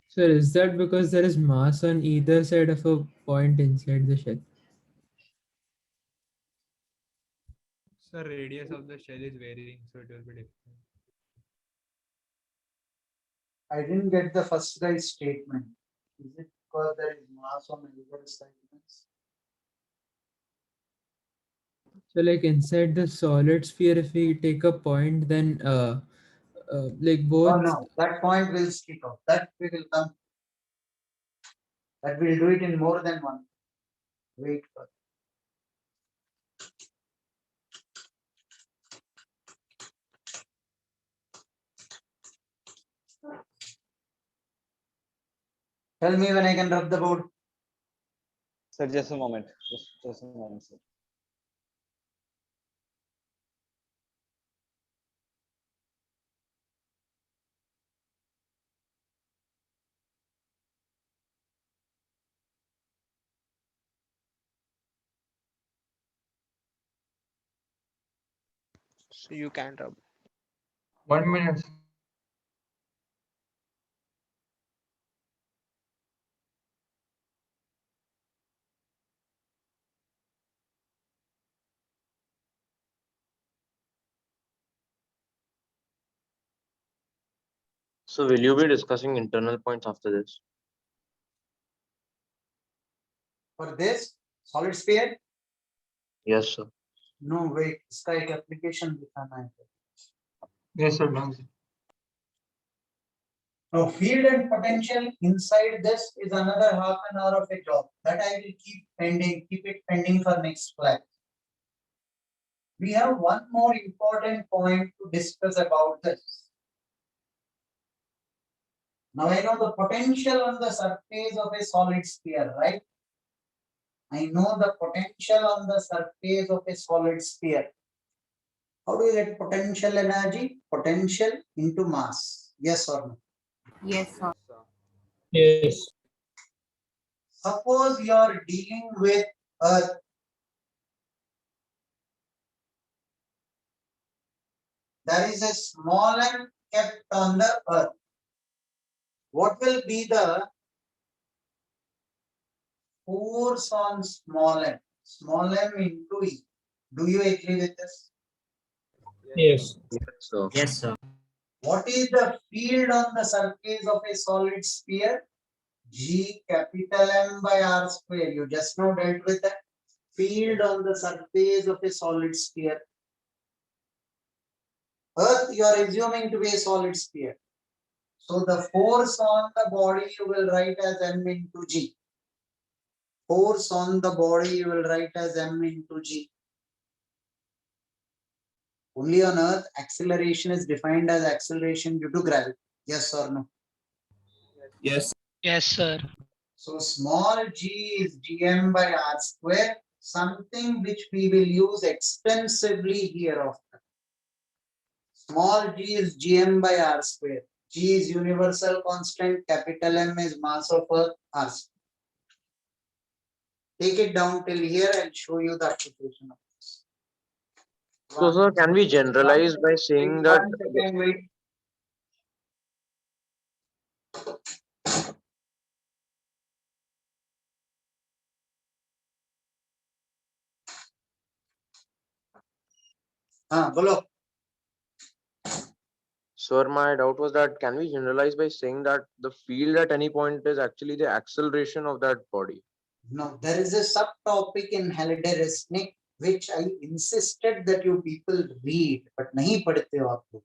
Sir, is that because there is mass on either side of a point inside the shell? So radius of the shell is varying, so it will be different. I didn't get the first guy's statement. Is it because there is mass on either side? So like inside the solid sphere, if we take a point, then like Oh both. no, that point will stick out. That we will come. That we'll do it in more than one. Wait for. Tell me when I can rub the board. Sir, just a moment. Just a moment, sir. So you can rub. 1 minute. So will you be discussing internal points after this? For this solid sphere? Yes, sir. No, wait. इसका एक application दिखाना है. Yes, sir. Done. Now, field and potential inside this is another half an hour of a job that I will keep it pending for next class. We have one more important point to discuss about this. Now I know the potential on the surface of a solid sphere, right? I know the potential on the surface of a solid sphere. How do you get potential energy? Potential into mass. Yes or no? Yes, sir. Yes. Suppose you are dealing with Earth. There is a small m kept on the Earth. What will be the force on small m? Small m into E. Do you agree with this? Yes. Yes, sir. Yes, sir. What is the field on the surface of a solid sphere? G capital M by R square. You just now dealt with that. Field on the surface of a solid sphere. Earth you are assuming to be a solid sphere. So the force on the body you will write as M into G. Force on the body you will write as M into G. Only on Earth, acceleration is defined as acceleration due to gravity. Yes or no? Yes. Yes, sir. So small g is gm by r square, something which we will use extensively hereafter. Small g is gm by r square. G is universal constant, capital M is mass of Earth, r square. Take it down till here. I'll show you the application of this. So, sir, can we generalize by saying that? One second, wait. Bolo. Sir, my doubt was that can we generalize by saying that the field at any point is actually the acceleration of that body? No, there is a subtopic in Halliday Resnick which I insisted that you people read, but nahi padhte ho aap log.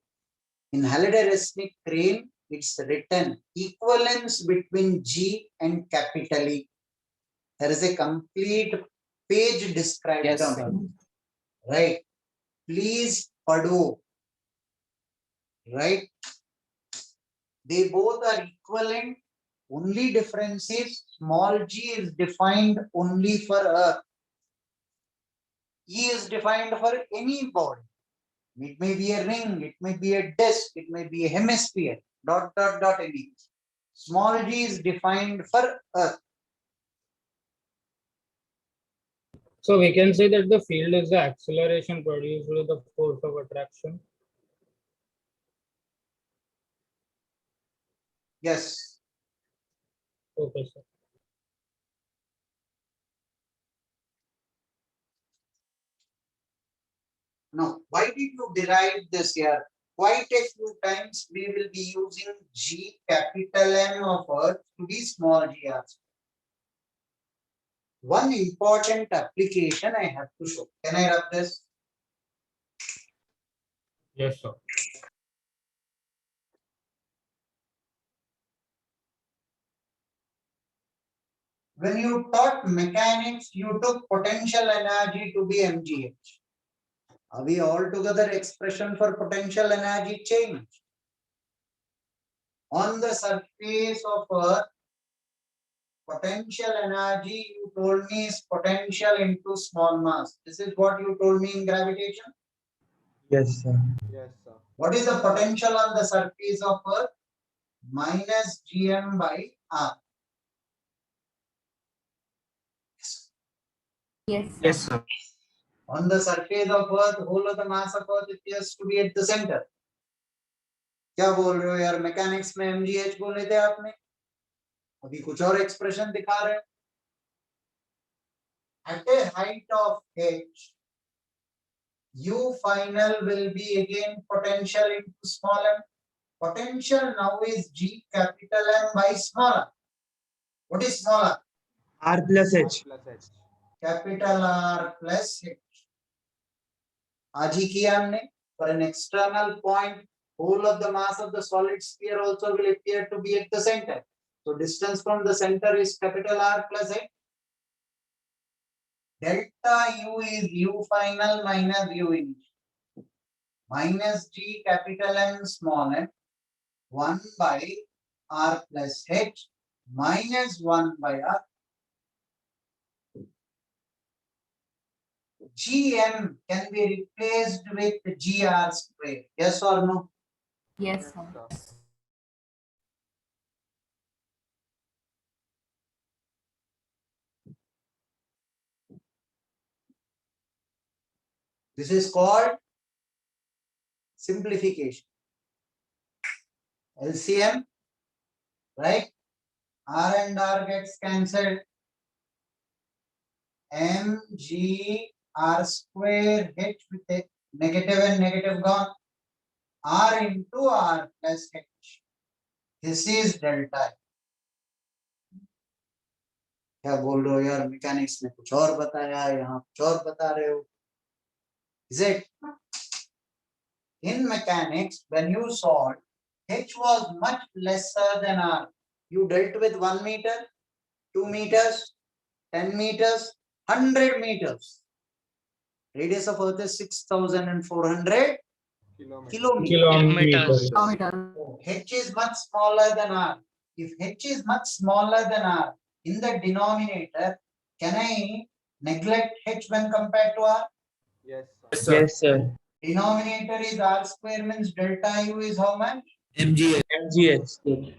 In Halliday Resnick crane, it's written equivalence between G and capital E. There is a complete page described. Yes, on sir. it. Right. Please padho. Right. They both are equivalent. Only difference is small g is defined only for Earth. E is defined for any body. It may be a ring, it may be a disk, it may be a hemisphere, ... any. Small g is defined for Earth. So we can say that the field is the acceleration produced with the force of attraction. Yes. Okay, sir. Now, why did you derive this here? Quite a few times we will be using G capital M of Earth to be small g r. One important application I have to show. Can I rub this? Yes, sir. When you taught mechanics, you took potential energy to be mgh. Are we altogether expression for potential energy change? On the surface of Earth, potential energy you told me is potential into small mass. This is what you told me in gravitation. Yes, sir. What is the potential on the surface of Earth? Minus gm by r. Yes, sir. On the surface of Earth, whole of the mass of Earth appears to be at the center. क्या बोल रहे हो यार, mechanics में mgh बोले थे आपने, अभी कुछ और एक्सप्रेशन दिखा रहे हो. At a height of h, u final will be again potential into small m. Potential now is G capital M by small r. What is small r? R plus H. Capital R plus H. आज ही किया हमने. For an external point, whole of the mass of the solid sphere also will appear to be at the center. So distance from the center is capital R plus H. Delta U is U final minus U initial. Minus G capital M small m. 1 by R plus H minus 1 by R. Gm can be replaced with Gr square. Yes or no? Yes, sir. This is called simplification. LCM, right? R and R gets cancelled. Mg R square H with a negative and negative gone. R into R plus H. This is delta. क्या बोल रहे हो यार, mechanics में कुछ और बताया, यहाँ कुछ और बता रहे हो. Is it? In mechanics, when you solved, H was much lesser than R. You dealt with 1 meter, 2 meters, 10 meters, 100 meters. Radius of Earth is 6,400 kilometers. H is much smaller than R. If H is much smaller than R, in the denominator, can I neglect H when compared to R? Yes, sir. Yes, sir. Denominator is R square, means delta U is how much? MGH.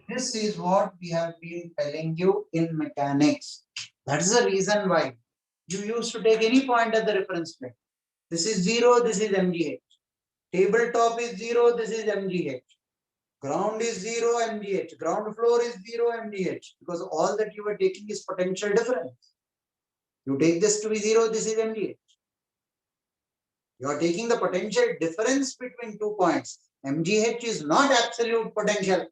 This is what we have been telling you in mechanics. That's the reason why you used to take any point at the reference plane. This is 0, this is MGH. Tabletop is 0, this is MGH. Ground is 0, MGH. Ground floor is 0, MGH. Because all that you are taking is potential difference. You take this to be 0, this is MGH. You are taking the potential difference between 2 points. MGH is not absolute potential.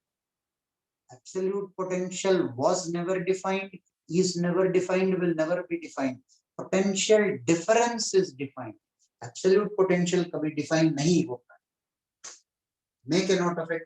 Absolute potential was never defined, is never defined, will never be defined. Potential difference is defined. Absolute potential कभी define नहीं होता. Make a note of it.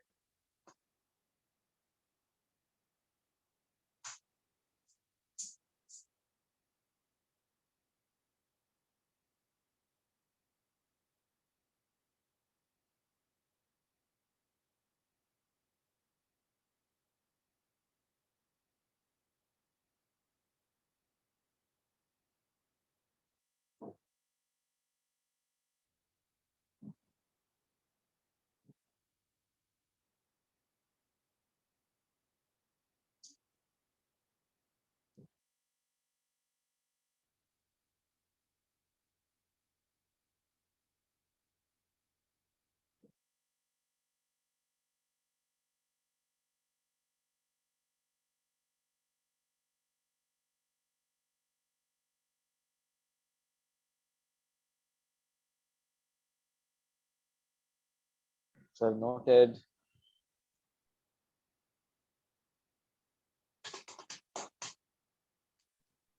So noted.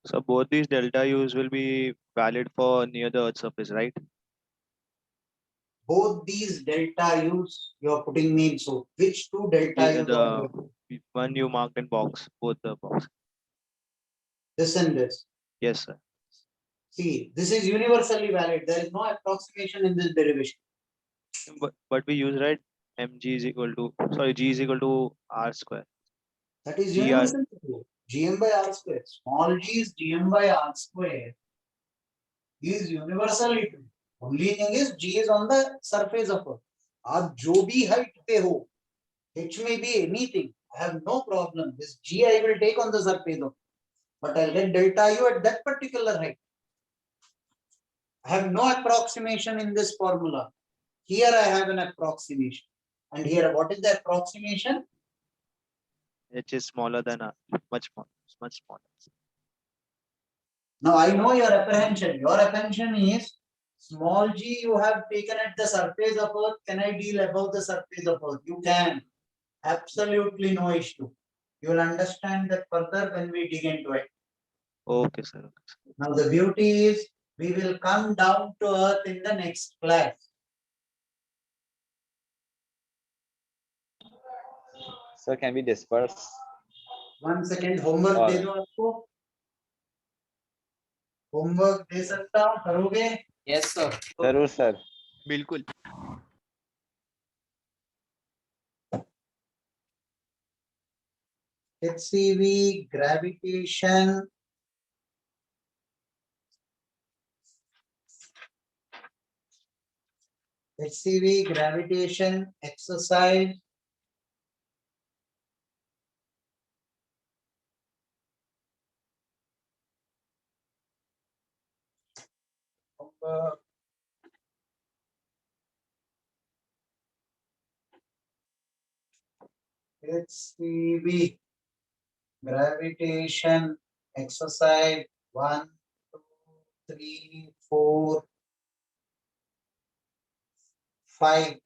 So both these delta U's will be valid for near the Earth's surface, right? Both these delta U's you are putting me in. So which two delta U's? The one you marked in box, both the box. This and this. Yes, sir. See, this is universally valid. There is no approximation in this derivation. But we use, right, G is equal to R square. That is GR. universal. Gm by R square. Small g is Gm by R square. Is universally true. Only thing is G is on the surface of Earth. आप जो भी height पे हो, H may be anything. I have no problem. This G I will take on the surface of Earth. But I'll get delta U at that particular height. I have no approximation in this formula. Here I have an approximation. And here, what is the approximation? H is smaller than R, much smaller. Now I know your apprehension. Your apprehension is small g you have taken at the surface of Earth. Can I deal above the surface of Earth? You can. Absolutely no issue. You will understand that further when we dig into it. Okay, sir. Now the beauty is we will come down to Earth in the next class. Sir, can we disperse? 1 second, homework Or- दे दो आपको. Homework दे सकता हूं, करोगे? Yes, sir. जरूर sir. बिल्कुल. HCV, gravitation. HCV, gravitation, exercise. HCV, gravitation, exercise 1, 2, 3, 4, 5.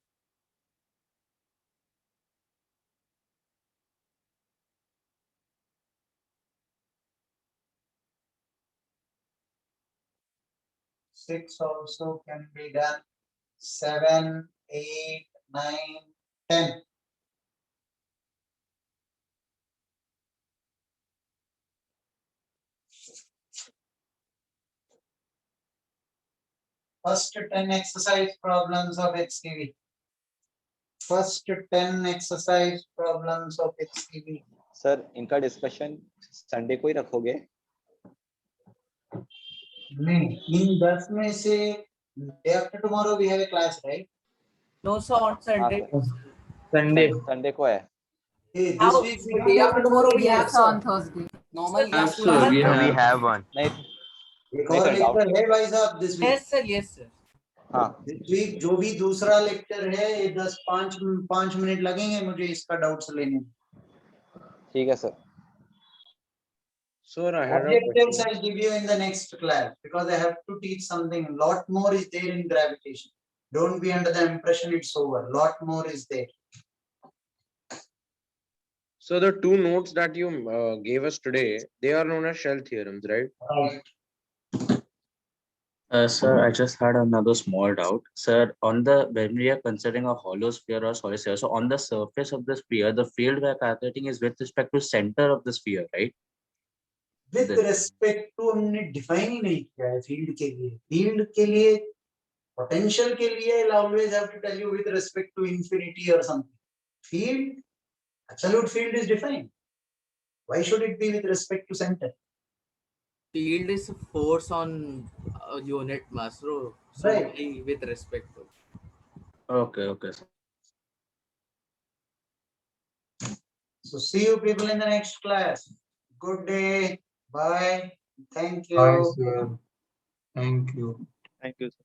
Six also can be done. 7, 8, 9, 10. First 10 exercise problems of HCV. First 10 exercise problems of HCV. Sir इनका discussion Sunday को ही रखोगे? नहीं, इन 10 में से day after tomorrow we have a class, right? No, sir, on Sunday. Sunday. Sunday को है. Hey, this Now, week day after tomorrow we have on Thursday. normal Have, class sir, we So we have. have one. नहीं एक नहीं और sir, doubt lecture है भाई साहब this week. Yes, sir. Yes, sir. हाँ दिस वीक जो भी दूसरा लेक्चर है ये 5 मिनट लगेंगे मुझे इसका डाउट्स लेने में. ठीक है sir. Sir, I had a Objectives question. I'll give you in the next class because I have to teach something. A lot more is there in gravitation. Don't be under the impression it's over. Lot more is there. So the two notes that you gave us today, they are known as shell theorems, right? Right. Sir, I just had another small doubt. Sir, on the when we are considering a hollow sphere or solid sphere, so on the surface of the sphere, the field we are calculating is with respect to center of the sphere, right? With This- respect to हमने define ही नहीं किया है field के लिए. Field के लिए potential के लिए I'll always have to tell you with respect to infinity or something. Field, absolute field is defined. Why should it be with respect to center? Field is force on unit mass, bro. So Right. only with respect to. Okay, okay. Sir. So see you people in the next class. Good day. Bye. Thank you. Bye, sir. Thank you. Thank you, sir.